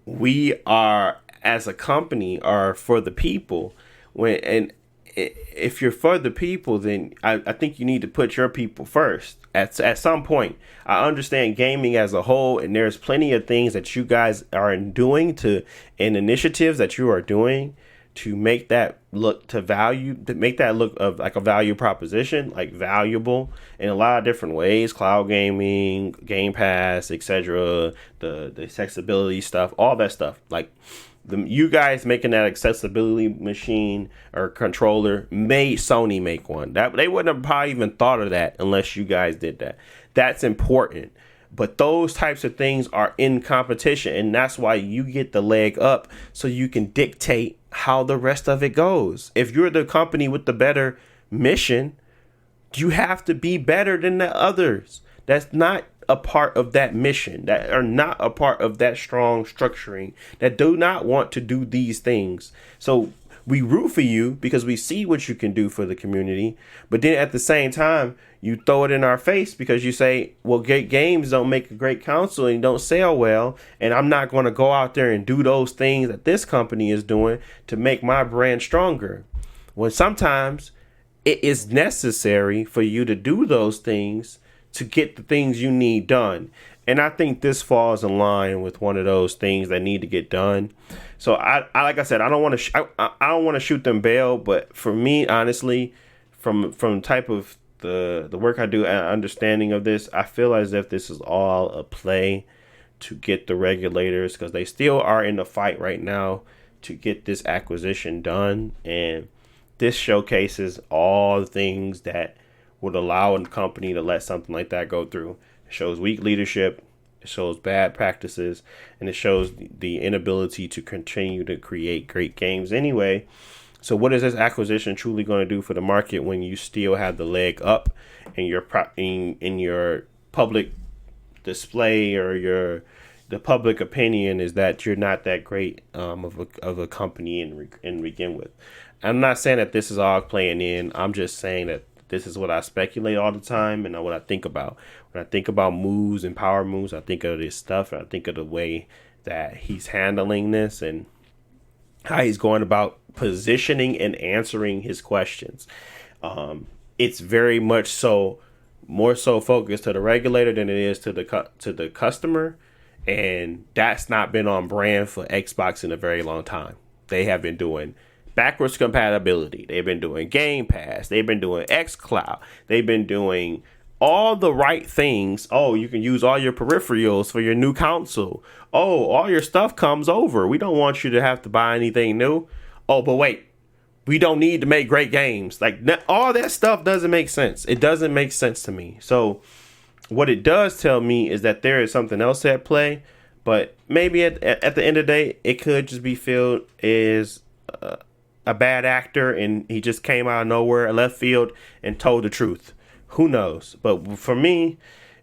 we are, as a company, are for the people. If you're for the people, then I think you need to put your people first at some point. I understand gaming as a whole, and there's plenty of things that you guys are doing and initiatives that you are doing to make that look of like a value proposition, like valuable in a lot of different ways. Cloud gaming, Game Pass, etc., the accessibility stuff, all that stuff. Like, you guys making that accessibility machine or controller made Sony make one. That they wouldn't have probably even thought of that unless you guys did that. That's important. But those types of things are in competition, and that's why you get the leg up, so you can dictate how the rest of it goes. If you're the company with the better mission, you have to be better than the others. That's not a part of that mission, that are not a part of that strong structuring, that do not want to do these things. So we root for you because we see what you can do for the community, but then at the same time, you throw it in our face because you say, well, great games don't make a great console and don't sell well, and I'm not going to go out there and do those things that this company is doing to make my brand stronger. When sometimes it is necessary for you to do those things to get the things you need done. And I think this falls in line with one of those things that need to get done. So I like I said, I don't want to I don't want to shoot them bail, but for me, honestly, from type of the work I do and understanding of this, I feel as if this is all a play to get the regulators, because they still are in the fight right now to get this acquisition done. And this showcases all the things that would allow a company to let something like that go through. It shows weak leadership, it shows bad practices, and it shows the inability to continue to create great games anyway. So what is this acquisition truly going to do for the market when you still have the leg up in your in your public display, or the public opinion is that you're not that great of a company in begin with. I'm not saying that this is all playing in. I'm just saying that this is what I speculate all the time, and what I think about. When I think about moves and power moves, I think of this stuff, and I think of the way that he's handling this and how he's going about positioning and answering his questions. It's very much so, more so focused to the regulator than it is to the customer, and that's not been on brand for Xbox in a very long time. They have been doing backwards compatibility. They've been doing Game Pass. They've been doing xCloud. They've been doing all the right things. Oh, you can use all your peripherals for your new console. Oh, all your stuff comes over. We don't want you to have to buy anything new. Oh, but wait, we don't need to make great games. Like, all that stuff doesn't make sense. It doesn't make sense to me. So what it does tell me is that there is something else at play, but maybe at the end of the day, it could just be Phil is a bad actor, and he just came out of nowhere, left field, and told the truth. Who knows? But for me,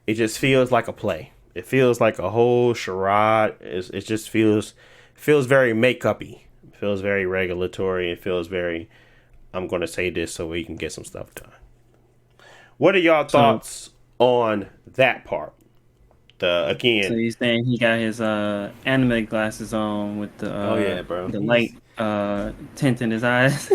it just feels like a play. It feels like a whole charade. It just feels very makeup-y. It feels very regulatory. It feels very, I'm going to say this so we can get some stuff done. What are y'all thoughts on that part? So he's saying he got his anime glasses on with the the light tint in his eyes.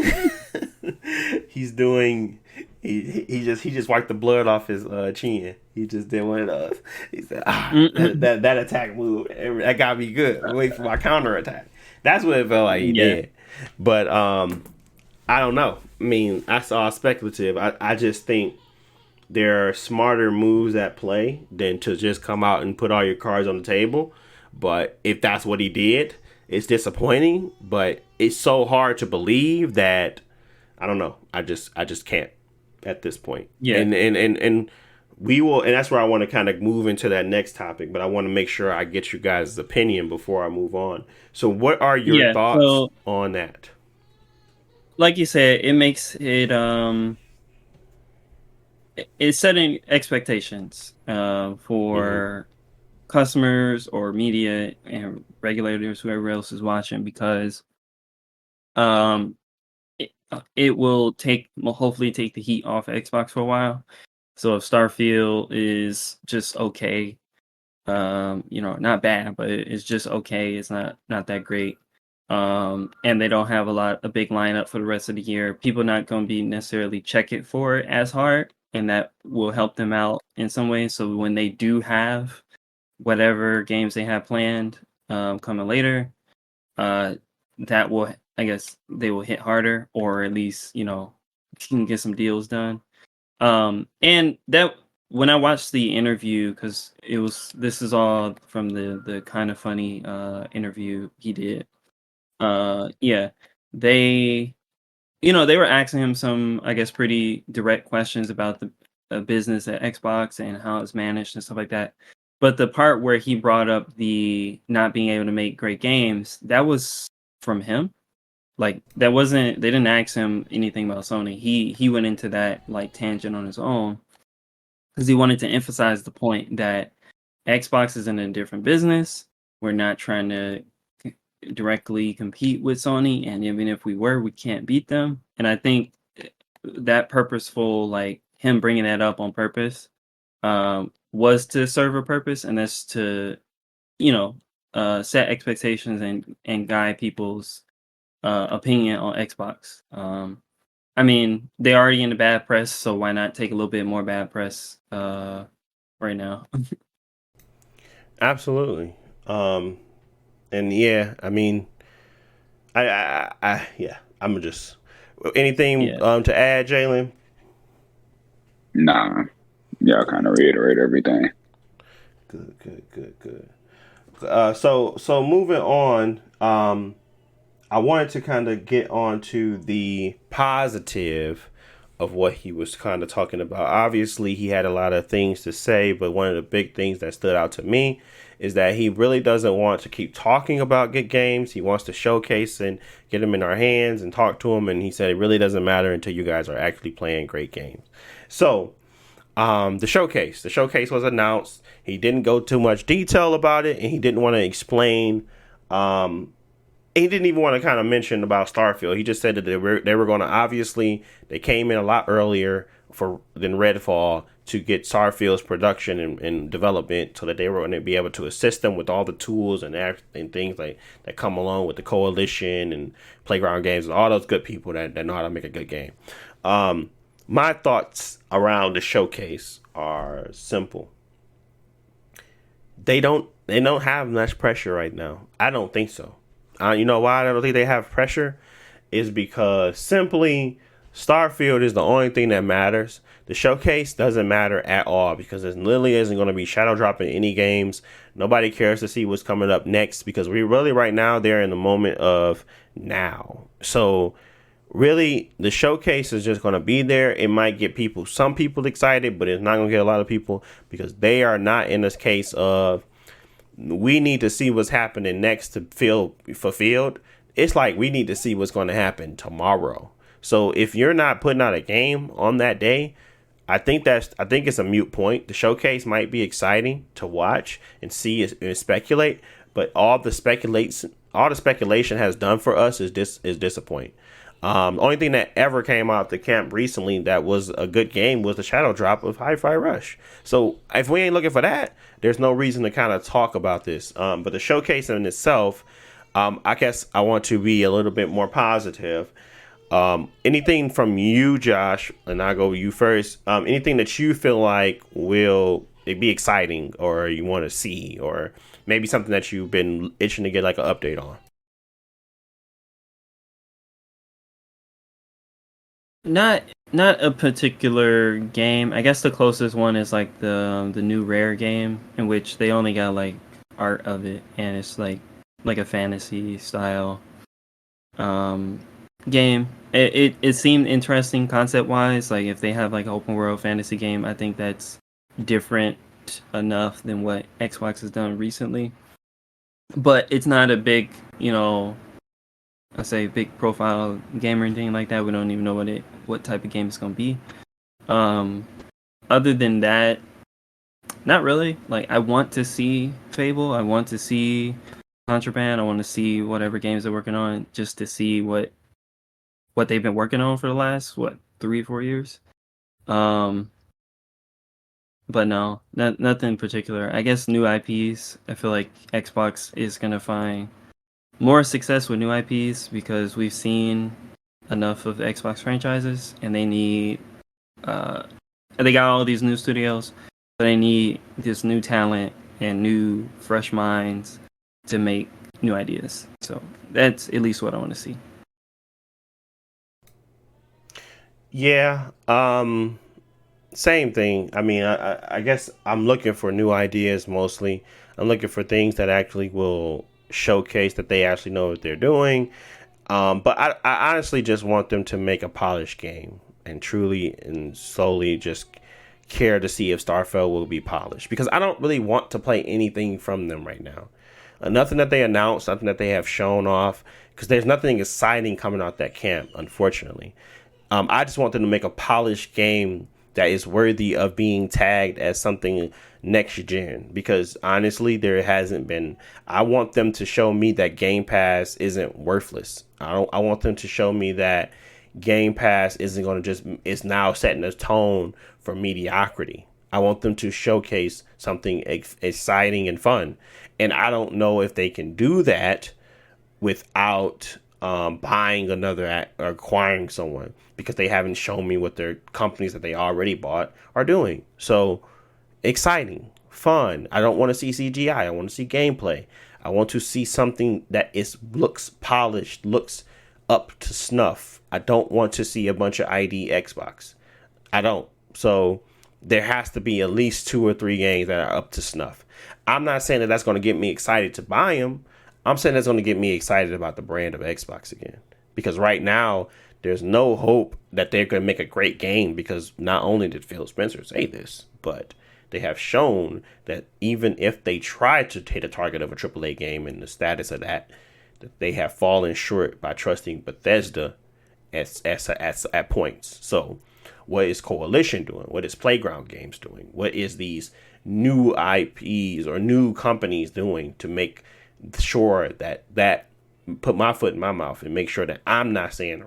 He's doing he just wiped the blood off his chin. He just did one of those. He said, that attack move that got me good. Wait for my counter attack. That's what it felt like he did. But I don't know. I mean, that's all speculative. I just think there are smarter moves at play than to just come out and put all your cards on the table. But if that's what he did, it's disappointing. But it's so hard to believe that I don't know. I just can't at this point. Yeah. And we will, and that's where I want to kind of move into that next topic. But I want to make sure I get you guys' opinion before I move on. So, what are your thoughts on that? Like you said, it makes it it's setting expectations for customers or media and regulators, whoever else is watching, because it will hopefully take the heat off Xbox for a while. So if Starfield is just okay, not bad, but it's just okay. It's not that great. And they don't have a big lineup for the rest of the year. People not going to be necessarily checking for it as hard, and that will help them out in some ways. So when they do have whatever games they have planned coming later, that will, I guess, they will hit harder, or at least can get some deals done. And that when I watched the interview, because this is all from the kind of funny interview he did. They were asking him some, I guess, pretty direct questions about the business at Xbox and how it's managed and stuff like that. But the part where he brought up the not being able to make great games, that was from him. Like, they didn't ask him anything about Sony. He went into that like tangent on his own because he wanted to emphasize the point that Xbox is in a different business. We're not trying to directly compete with Sony, and even if we were, we can't beat them. And I think that purposeful, like him bringing that up on purpose, was to serve a purpose, and that's to set expectations and guide people's opinion on Xbox. I mean, they're already in the bad press, so why not take a little bit more bad press right now? Absolutely. And yeah, I mean, I'm just anything to add, Jalen? Nah, yeah, I kind of reiterate everything. Good. So moving on, I wanted to kind of get on to the positive of what he was kind of talking about. Obviously, he had a lot of things to say, but one of the big things that stood out to me is that he really doesn't want to keep talking about good games. He wants to showcase and get them in our hands and talk to them. And he said it really doesn't matter until you guys are actually playing great games. So the showcase was announced. He didn't go too much detail about it, and he didn't want to explain. He didn't even want to kind of mention about Starfield. He just said that they were going to, obviously, they came in a lot earlier than Redfall to get Starfield's production and development, so that they were going to be able to assist them with all the tools and things like that come along with the Coalition and Playground Games and all those good people that know how to make a good game. My thoughts around the showcase are simple. They don't have much pressure right now. I don't think so. You know why I don't think they have pressure? Is because simply Starfield is the only thing that matters. The showcase doesn't matter at all because there literally isn't going to be shadow dropping any games. Nobody cares to see what's coming up next because we really right now they're in the moment of now. So really the showcase is just going to be there. It might get some people excited, but it's not going to get a lot of people because they are not in this case of we need to see what's happening next to feel fulfilled. It's like we need to see what's going to happen tomorrow. So if you're not putting out a game on that day, I think it's a moot point. The showcase might be exciting to watch and see and speculate, but all the speculation has done for us is disappointing. The only thing that ever came out of the camp recently that was a good game was the shadow drop of Hi-Fi Rush. So if we ain't looking for that, there's no reason to kind of talk about this. But the showcase in itself, I guess I want to be a little bit more positive. Anything from you, Josh, and I'll go with you first. Anything that you feel like will it be exciting, or you want to see, or maybe something that you've been itching to get like an update on. Not a particular game. I guess the closest one is like the new Rare game, in which they only got like art of it, and it's like a fantasy style game. It seemed interesting concept wise. Like if they have like an open world fantasy game, I think that's different enough than what Xbox has done recently. But it's not a big, I say big profile game or anything like that. We don't even know what type of game it's gonna be. Other than that, not really. Like I want to see Fable. I want to see Contraband. I want to see whatever games they're working on, just to see what they've been working on for the last 3-4 years. But no, nothing in particular. I guess new IPs. I feel like Xbox is gonna find more success with new IPs because we've seen enough of Xbox franchises, and they need they got all these new studios, but they need this new talent and new fresh minds to make new ideas. So that's at least what I want to see. Yeah. Same thing. I mean, I guess I'm looking for new ideas mostly. I'm looking for things that actually will showcase that they actually know what they're doing. But I honestly just want them to make a polished game and truly and solely just care to see if Starfield will be polished, because I don't really want to play anything from them right now. Nothing that they announced, nothing that they have shown off, because there's nothing exciting coming out that camp, unfortunately. I just want them to make a polished game that is worthy of being tagged as something next gen, because honestly there hasn't been. I want them to show me that Game Pass isn't worthless. I want them to show me that Game Pass isn't going to just is now setting a tone for mediocrity. I want them to showcase something exciting and fun, and I don't know if they can do that without buying another or acquiring someone, because they haven't shown me what their companies that they already bought are doing. So exciting, fun. I don't want to see CGI. I want to see gameplay. I want to see something that looks polished, looks up to snuff. I don't want to see a bunch of ID Xbox. I don't. So there has to be at least 2 or 3 games that are up to snuff. I'm not saying that that's going to get me excited to buy them. I'm saying that's going to get me excited about the brand of Xbox again. Because right now, there's no hope that they're going to make a great game, because not only did Phil Spencer say this, but they have shown that even if they try to hit a target of a AAA game and the status of that they have fallen short by trusting Bethesda at points. So what is Coalition doing? What is Playground Games doing? What is these new IPs or new companies doing to make sure that put my foot in my mouth and make sure that I'm not saying the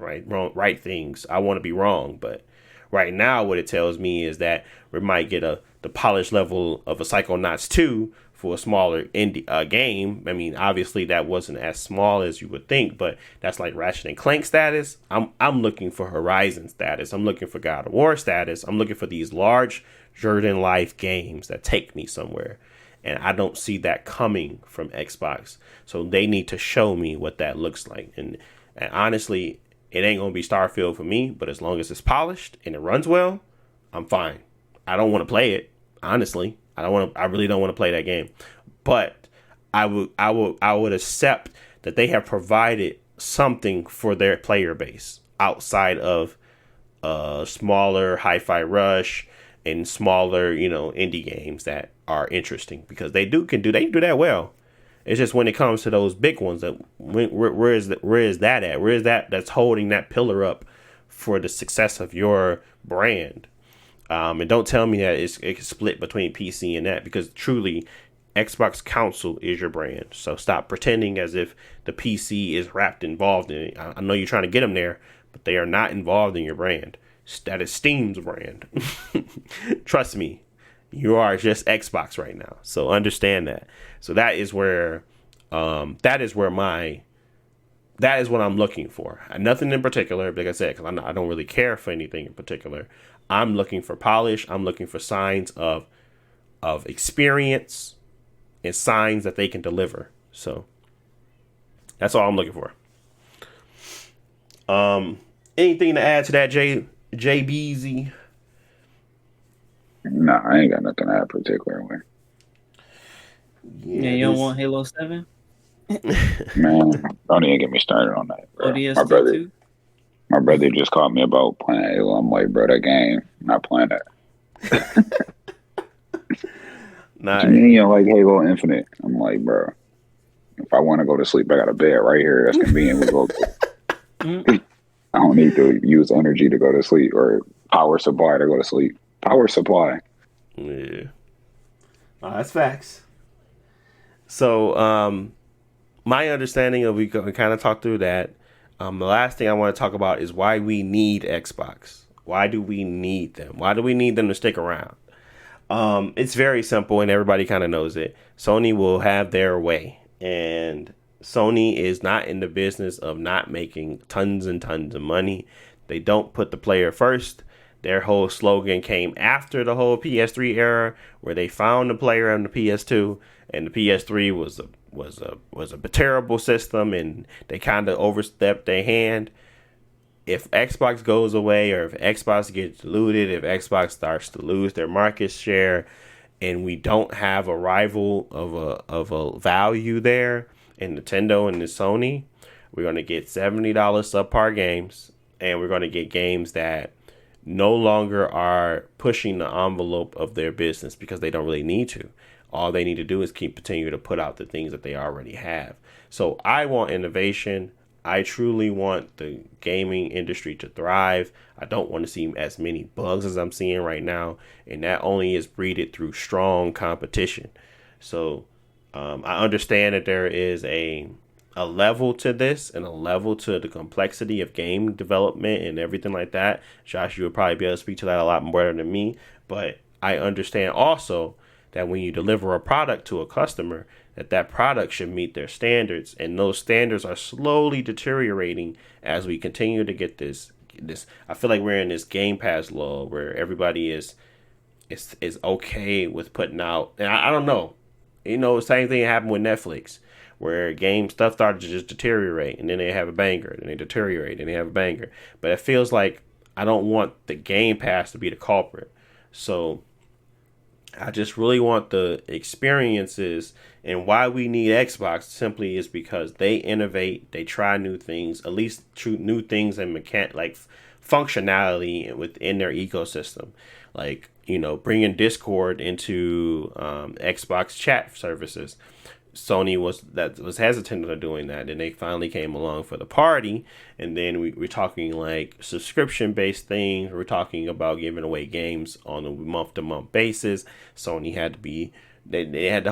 right things? I want to be wrong, but right now what it tells me is that we might get the polished level of a Psychonauts 2 for a smaller indie game. I mean, obviously that wasn't as small as you would think, but that's like Ratchet and Clank status. I'm looking for Horizon status. I'm looking for God of War status. I'm looking for these large Jordan life games that take me somewhere. And I don't see that coming from Xbox. So they need to show me what that looks like. And honestly, it ain't going to be Starfield for me, but as long as it's polished and it runs well, I'm fine. I don't want to play it, honestly. I really don't want to play that game. But I would accept that they have provided something for their player base outside of smaller Hi-Fi Rush and smaller, indie games that are interesting, because they do that well. It's just when it comes to those big ones, that where is that at? Where is that's holding that pillar up for the success of your brand? And don't tell me that it's split between PC and that, because truly, Xbox console is your brand. So stop pretending as if the PC is involved in it. I know you're trying to get them there, but they are not involved in your brand. That is Steam's brand. Trust me, you are just Xbox right now. So understand that. So that is where my that is what I'm looking for. Nothing in particular, like I said, because I don't really care for anything in particular. I'm looking for polish. I'm looking for signs of experience and signs that they can deliver. So that's all I'm looking for. Anything to add to that, JBZ? No, I ain't got nothing to add particularly. Yeah, you don't want Halo 7? Man, don't even get me started on that, bro. ODST 2? My brother just called me about playing Halo. I'm like, bro, that game, I'm not playing that. Nah, You don't like Halo Infinite? I'm like, bro, if I want to go to sleep, I got a bed right here. That's convenient. We go. I don't need to use energy to go to sleep or power supply to go to sleep. Power supply. Yeah. That's facts. So, my understanding of, we kind of talked through that. The last thing I want to talk about is why we need Xbox. Why do we need them? Why do we need them to stick around? It's very simple, and everybody kind of knows it. Sony will have their way, and Sony is not in the business of not making tons and tons of money. They don't put the player first. Their whole slogan came after the whole PS3 era, where they found the player on the PS2, and the PS3 was a terrible system, and they kind of overstepped their hand. If Xbox goes away, or if Xbox gets diluted, if Xbox starts to lose their market share, and we don't have a rival of a value there in Nintendo and the Sony, we're gonna get $70 subpar games, and we're gonna get games that no longer are pushing the envelope of their business because they don't really need to. All they need to do is continue to put out the things that they already have. So I want innovation. I truly want the gaming industry to thrive. I don't want to see as many bugs as I'm seeing right now, and that only is breeded through strong competition. So I understand that there is a level to this, and a level to the complexity of game development and everything like that. Josh, you would probably be able to speak to that a lot better than me, but I understand also that when you deliver a product to a customer, that product should meet their standards, and those standards are slowly deteriorating as we continue to get this. I feel like we're in this Game Pass lull where everybody is okay with putting out, and I don't know, the same thing happened with Netflix, where game stuff started to just deteriorate, and then they have a banger, and they deteriorate, and they have a banger. But it feels like I don't want the Game Pass to be the culprit. So I just really want the experiences, and why we need Xbox simply is because they innovate, they try new things, at least new things and like functionality within their ecosystem. Like, bringing Discord into Xbox chat services. Sony was hesitant on doing that, and they finally came along for the party. And then we're talking like subscription based things. We're talking about giving away games on a month to month basis. Sony had to be they had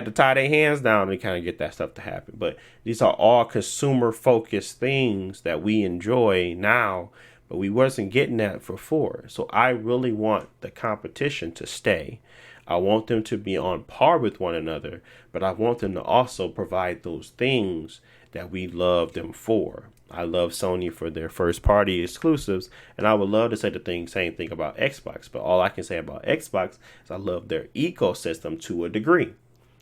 to tie their hands down and kind of get that stuff to happen. But these are all consumer focused things that we enjoy now, but we wasn't getting that before. So I really want the competition to stay. I want them to be on par with one another, but I want them to also provide those things that we love them for. I love Sony for their first party exclusives, and I would love to say the same thing about Xbox, but all I can say about Xbox is I love their ecosystem to a degree,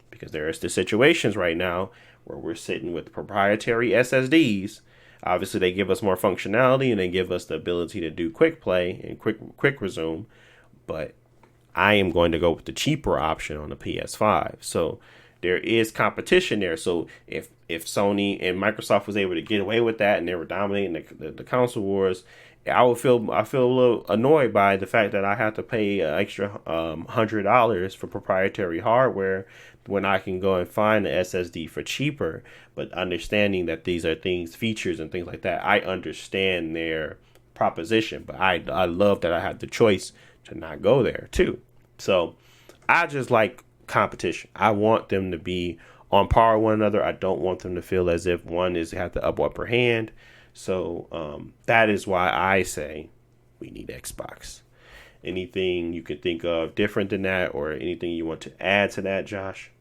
because there is the situations right now where we're sitting with proprietary SSDs. Obviously, they give us more functionality, and they give us the ability to do quick play and quick resume, but I am going to go with the cheaper option on the PS5. So there is competition there. So if Sony and Microsoft was able to get away with that, and they were dominating the console wars, I feel a little annoyed by the fact that I have to pay an extra $100 for proprietary hardware when I can go and find the SSD for cheaper. But understanding that these are features and things like that, I understand their proposition. But I love that I have the choice to not go there too. So I just like competition. I want them to be on par with one another. I don't want them to feel as if one have the upper hand. So that is why I say we need Xbox. Anything you can think of different than that, or anything you want to add to that, Josh?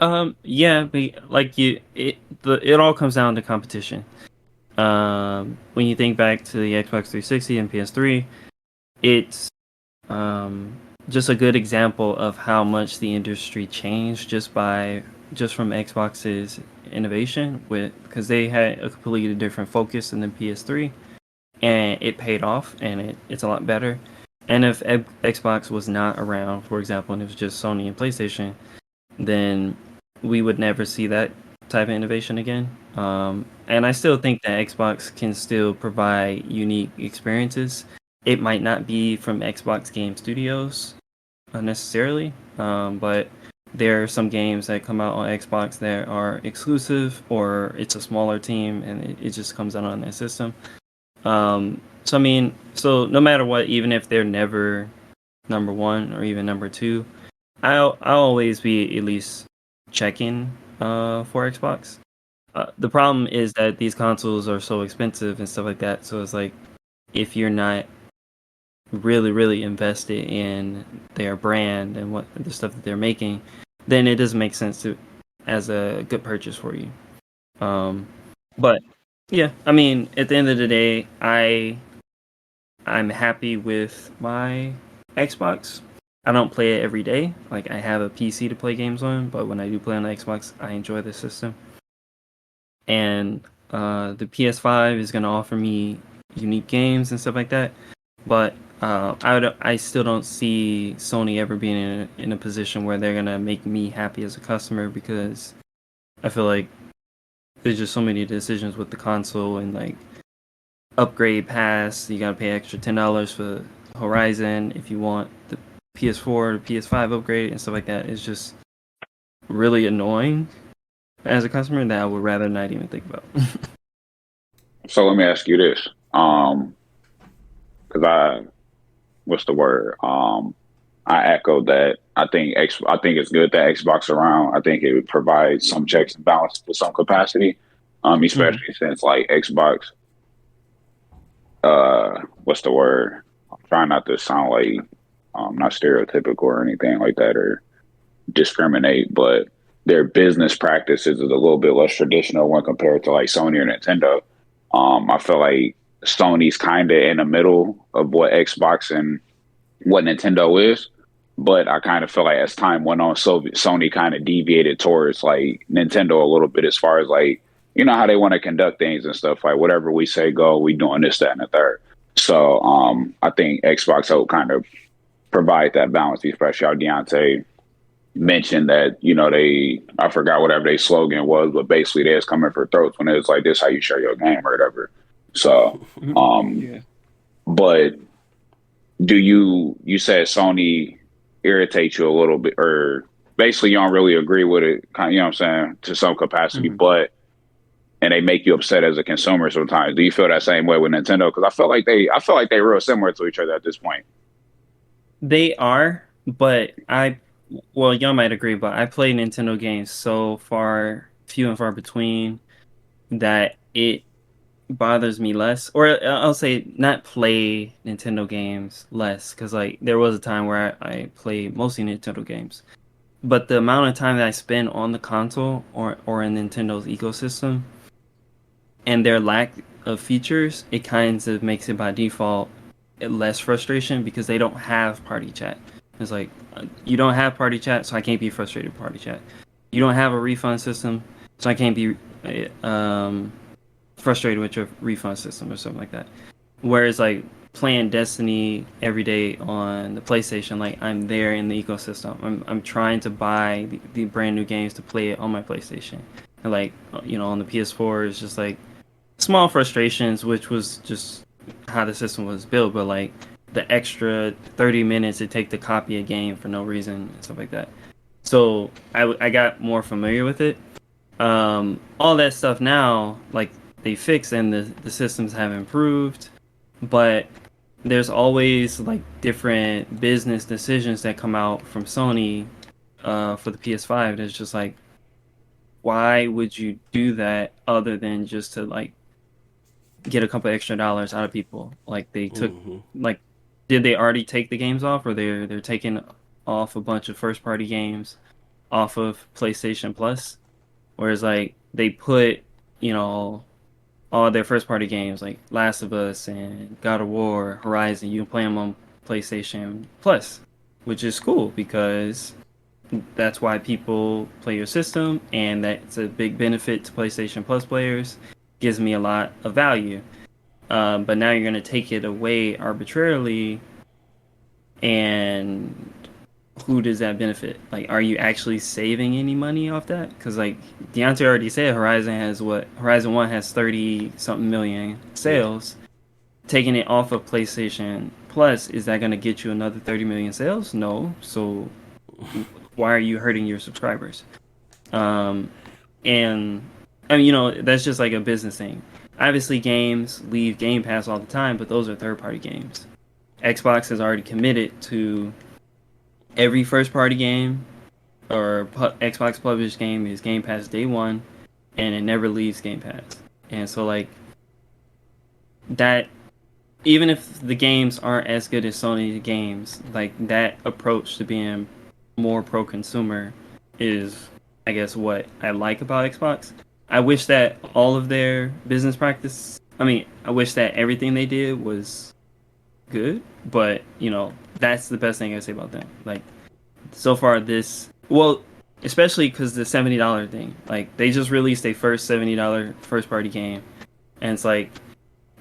Yeah, but it all comes down to competition. When you think back to the Xbox 360 and PS3, it's um, just a good example of how much the industry changed just from Xbox's innovation with because they had a completely different focus than the PS3, and it paid off, and it's a lot better. And if Xbox was not around, for example, and it was just Sony and PlayStation, then we would never see that type of innovation again. And I still think that Xbox can still provide unique experiences. It might not be from Xbox Game Studios necessarily, but there are some games that come out on Xbox that are exclusive, or it's a smaller team and it just comes out on that system. So I mean, so no matter what, even if they're never number one or even number two, I'll always be at least checking for Xbox. The problem is that these consoles are so expensive and stuff like that. So it's like if you're not really invested in their brand and what the stuff that they're making, then it doesn't make sense to as a good purchase for you. But yeah, I mean, at the end of the day, I'm happy with my Xbox. I don't play it every day. Like I have a PC to play games on, but when I do play on the Xbox, I enjoy the system. And the PS5 is going to offer me unique games and stuff like that. But I still don't see Sony ever being in a position where they're going to make me happy as a customer, because I feel like there's just so many decisions with the console, and like upgrade pass, you got to pay extra $10 for Horizon if you want the PS4 to PS5 upgrade and stuff like that. It's just really annoying as a customer that I would rather not even think about. So let me ask you this, because what's the word? I echo that. I think it's good that Xbox around. I think it provides some checks and balances to some capacity, especially since like Xbox. What's the word? I'm trying not to sound like not stereotypical or anything like that or discriminate, but their business practices is a little bit less traditional when compared to like Sony or Nintendo. I feel like Sony's kind of in the middle of what Xbox and what Nintendo is, but I kind of feel like as time went on, so Sony kind of deviated towards like Nintendo a little bit as far as like, you know, how they want to conduct things and stuff, like whatever we say go, we doing this, that, and the third. So I think Xbox helped kind of provide that balance, especially how Deontay mentioned that, you know, I forgot whatever their slogan was, but basically they was coming for throats when it was like, this how you share your game or whatever. So, Yeah. but do you said Sony irritates you a little bit, or basically you don't really agree with it, kind of, you know what I'm saying, to some capacity, but and they make you upset as a consumer sometimes. Do you feel that same way with Nintendo? Because I feel like they're real similar to each other at this point. They are, but well, y'all might agree, but I play Nintendo games so few and far between, that it bothers me less. Or I'll say not play Nintendo games less, because like there was a time where I played mostly Nintendo games. But the amount of time that I spend on the console or in Nintendo's ecosystem and their lack of features, it kind of makes it by default less frustration, because they don't have party chat. It's like, you don't have party chat, so I can't be frustrated with party chat. You don't have a refund system, so I can't be frustrated with your refund system or something like that. Whereas like playing Destiny every day on the PlayStation, like I'm there in the ecosystem. I'm trying to buy the brand new games to play it on my PlayStation. And like, you know, on the PS4, it's just like small frustrations, which was just how the system was built, but like the extra 30 minutes it take to copy a game for no reason and stuff like that. So I got more familiar with it. All that stuff now, like they fixed, and the systems have improved, but there's always like different business decisions that come out from Sony for the PS5. That's just like, why would you do that other than just to like get a couple extra dollars out of people? Like they took like, did they already take the games off, or they're taking off a bunch of first party games off of PlayStation Plus, whereas like they put, you know, all their first party games like Last of Us and God of War, Horizon, you can play them on PlayStation Plus, which is cool because that's why people play your system, and that's a big benefit to PlayStation Plus players. Gives me a lot of value. But now you're going to take it away arbitrarily, and who does that benefit? Like, are you actually saving any money off that? Because like Deontay already said, Horizon 1 has 30 something million sales. Taking it off of PlayStation Plus, is that going to get you another 30 million sales? No. So why are you hurting your subscribers? And I mean, you know, that's just like a business thing. Obviously, games leave Game Pass all the time, but those are third-party games. Xbox has already committed to every first-party game or Xbox published game is Game Pass day one, and it never leaves Game Pass. And so, like, that, even if the games aren't as good as Sony games, like, that approach to being more pro-consumer is, I guess, what I like about Xbox. I wish that all of their business practice, I wish that everything they did was good, but, you know, that's the best thing I say about them. Like, so far especially because the $70 thing, like, they just released a first $70 first party game, and it's like,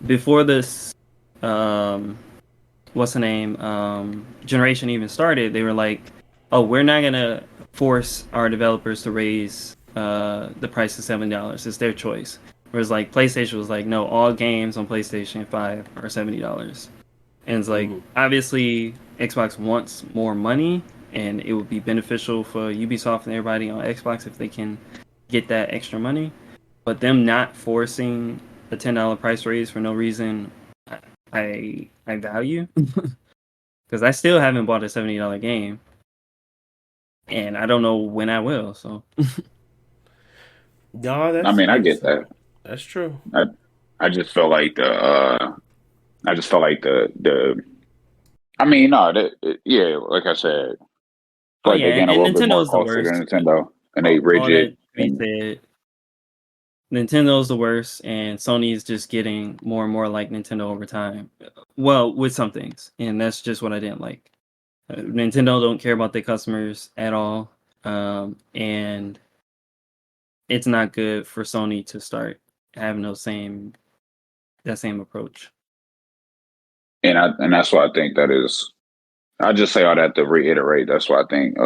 before this, generation even started, they were like, oh, we're not gonna force our developers to raise the price to $70. It's their choice. Whereas like PlayStation was like, no, all games on PlayStation 5 are $70. And it's like, obviously Xbox wants more money, and it would be beneficial for Ubisoft and everybody on Xbox if they can get that extra money. But them not forcing a $10 price raise for no reason, I value. Because I still haven't bought a $70 game, and I don't know when I will. So, No, I mean, I get that. That's true. I just felt like the I mean, no, yeah, like I said, oh like yeah, they're getting a and little bit more Nintendo's the closer to worst. Nintendo, and they All that rigid. we said, Nintendo's the worst, and Sony's just getting more and more like Nintendo over time. Well, with some things, and that's just what I didn't like. Nintendo don't care about their customers at all, and it's not good for Sony to start having that same approach. And that's why I think that is. I just say all that to reiterate. That's why I think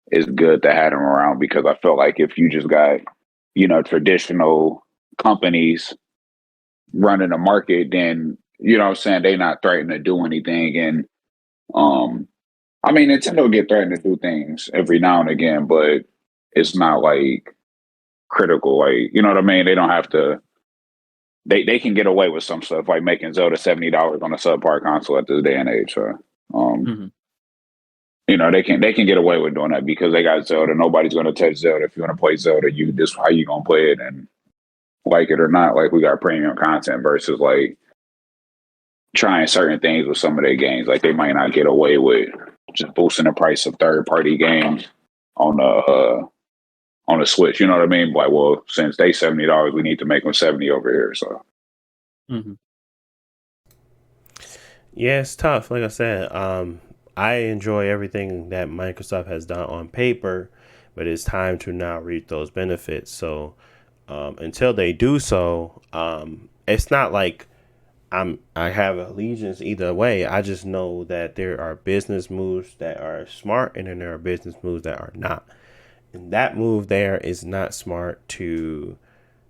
it's good to have them around, because I feel like if you just got, traditional companies running the market, then you know what I'm saying, they not threatening to do anything. And I mean, Nintendo get threatened to do things every now and again, but it's not like critical. Like, you know what I mean? They don't have to. They can get away with some stuff like making Zelda $70 on a subpar console at this day and age. So, they can get away with doing that because they got Zelda. Nobody's going to touch Zelda. If you want to play Zelda, this how you gonna play it, and like it or not. Like, we got premium content versus like trying certain things with some of their games. Like, they might not get away with just boosting the price of third party games on the Switch. You know what I mean? Like, well, since they $70, we need to make them 70 over here. So, yeah, it's tough. Like I said, I enjoy everything that Microsoft has done on paper, but it's time to now reap those benefits. So until they do so, it's not like I have allegiance either way. I just know that there are business moves that are smart, and then there are business moves that are not. And that move there is not smart to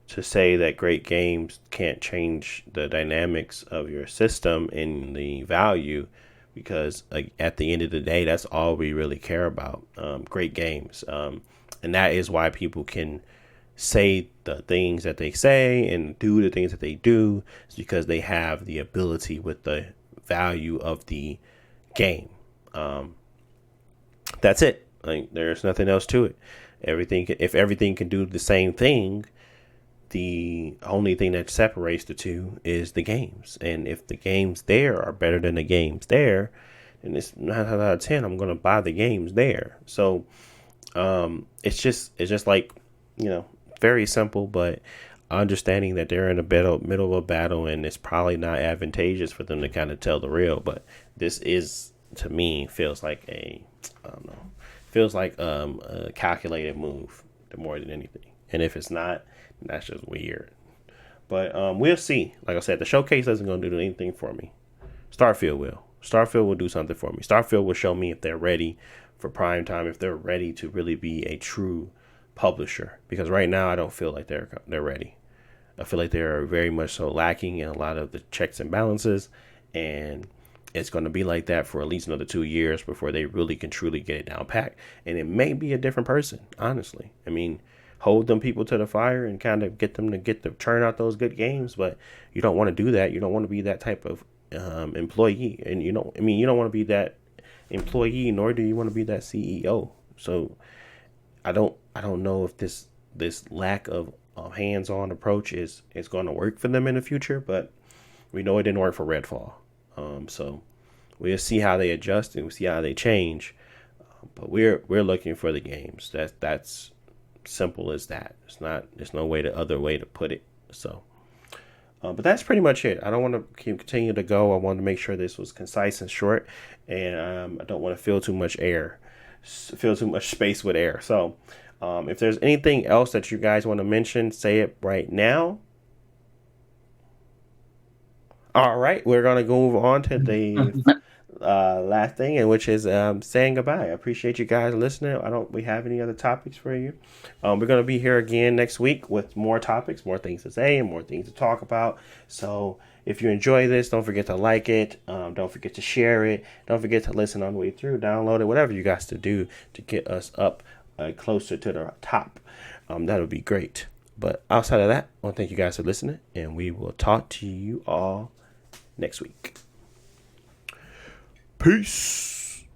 say that great games can't change the dynamics of your system and the value, because at the end of the day, that's all we really care about. Great games. And that is why people can say the things that they say and do the things that they do, is because they have the ability with the value of the game. That's it. Like, there's nothing else to it. If everything can do the same thing, the only thing that separates the two is the games. And if the games there are better than the games there, then it's 9 out of 10. I'm going to buy the games there. So It's just like, very simple, but understanding that they're in the middle of a battle, and it's probably not advantageous for them to kind of tell the real. But this is, to me, feels like a calculated move more than anything. And if it's not, that's just weird. But we'll see. Like I said, the showcase isn't going to do anything for me. Starfield will. Starfield will do something for me. Starfield will show me if they're ready for prime time, if they're ready to really be a true publisher. Because right now, I don't feel like they're ready. I feel like they're very much so lacking in a lot of the checks and balances, and it's going to be like that for at least another 2 years before they really can truly get it down packed. And it may be a different person, honestly. I mean, hold them people to the fire and kind of get them to turn out those good games, but you don't want to do that. You don't want to be that type of employee, and you don't want to be that employee, nor do you want to be that CEO. So I don't know if this lack of hands-on approach is going to work for them in the future, but we know it didn't work for Redfall. So we'll see how they adjust and we'll see how they change. But we're looking for the games. That's simple as that. There's no other way to put it. So, but that's pretty much it. I don't want to continue to go. I wanted to make sure this was concise and short, and I don't want to fill too much space with air. So, if there's anything else that you guys want to mention, say it right now. All right, we're going to move on to the last thing, and which is saying goodbye. I appreciate you guys listening. We have any other topics for you. We're going to be here again next week with more topics, more things to say, and more things to talk about. So if you enjoy this, don't forget to like it. Don't forget to share it. Don't forget to listen on the way through, download it, whatever you guys to do to get us up closer to the top. That would be great. But outside of that, I want to thank you guys for listening, and we will talk to you all next week. Peace.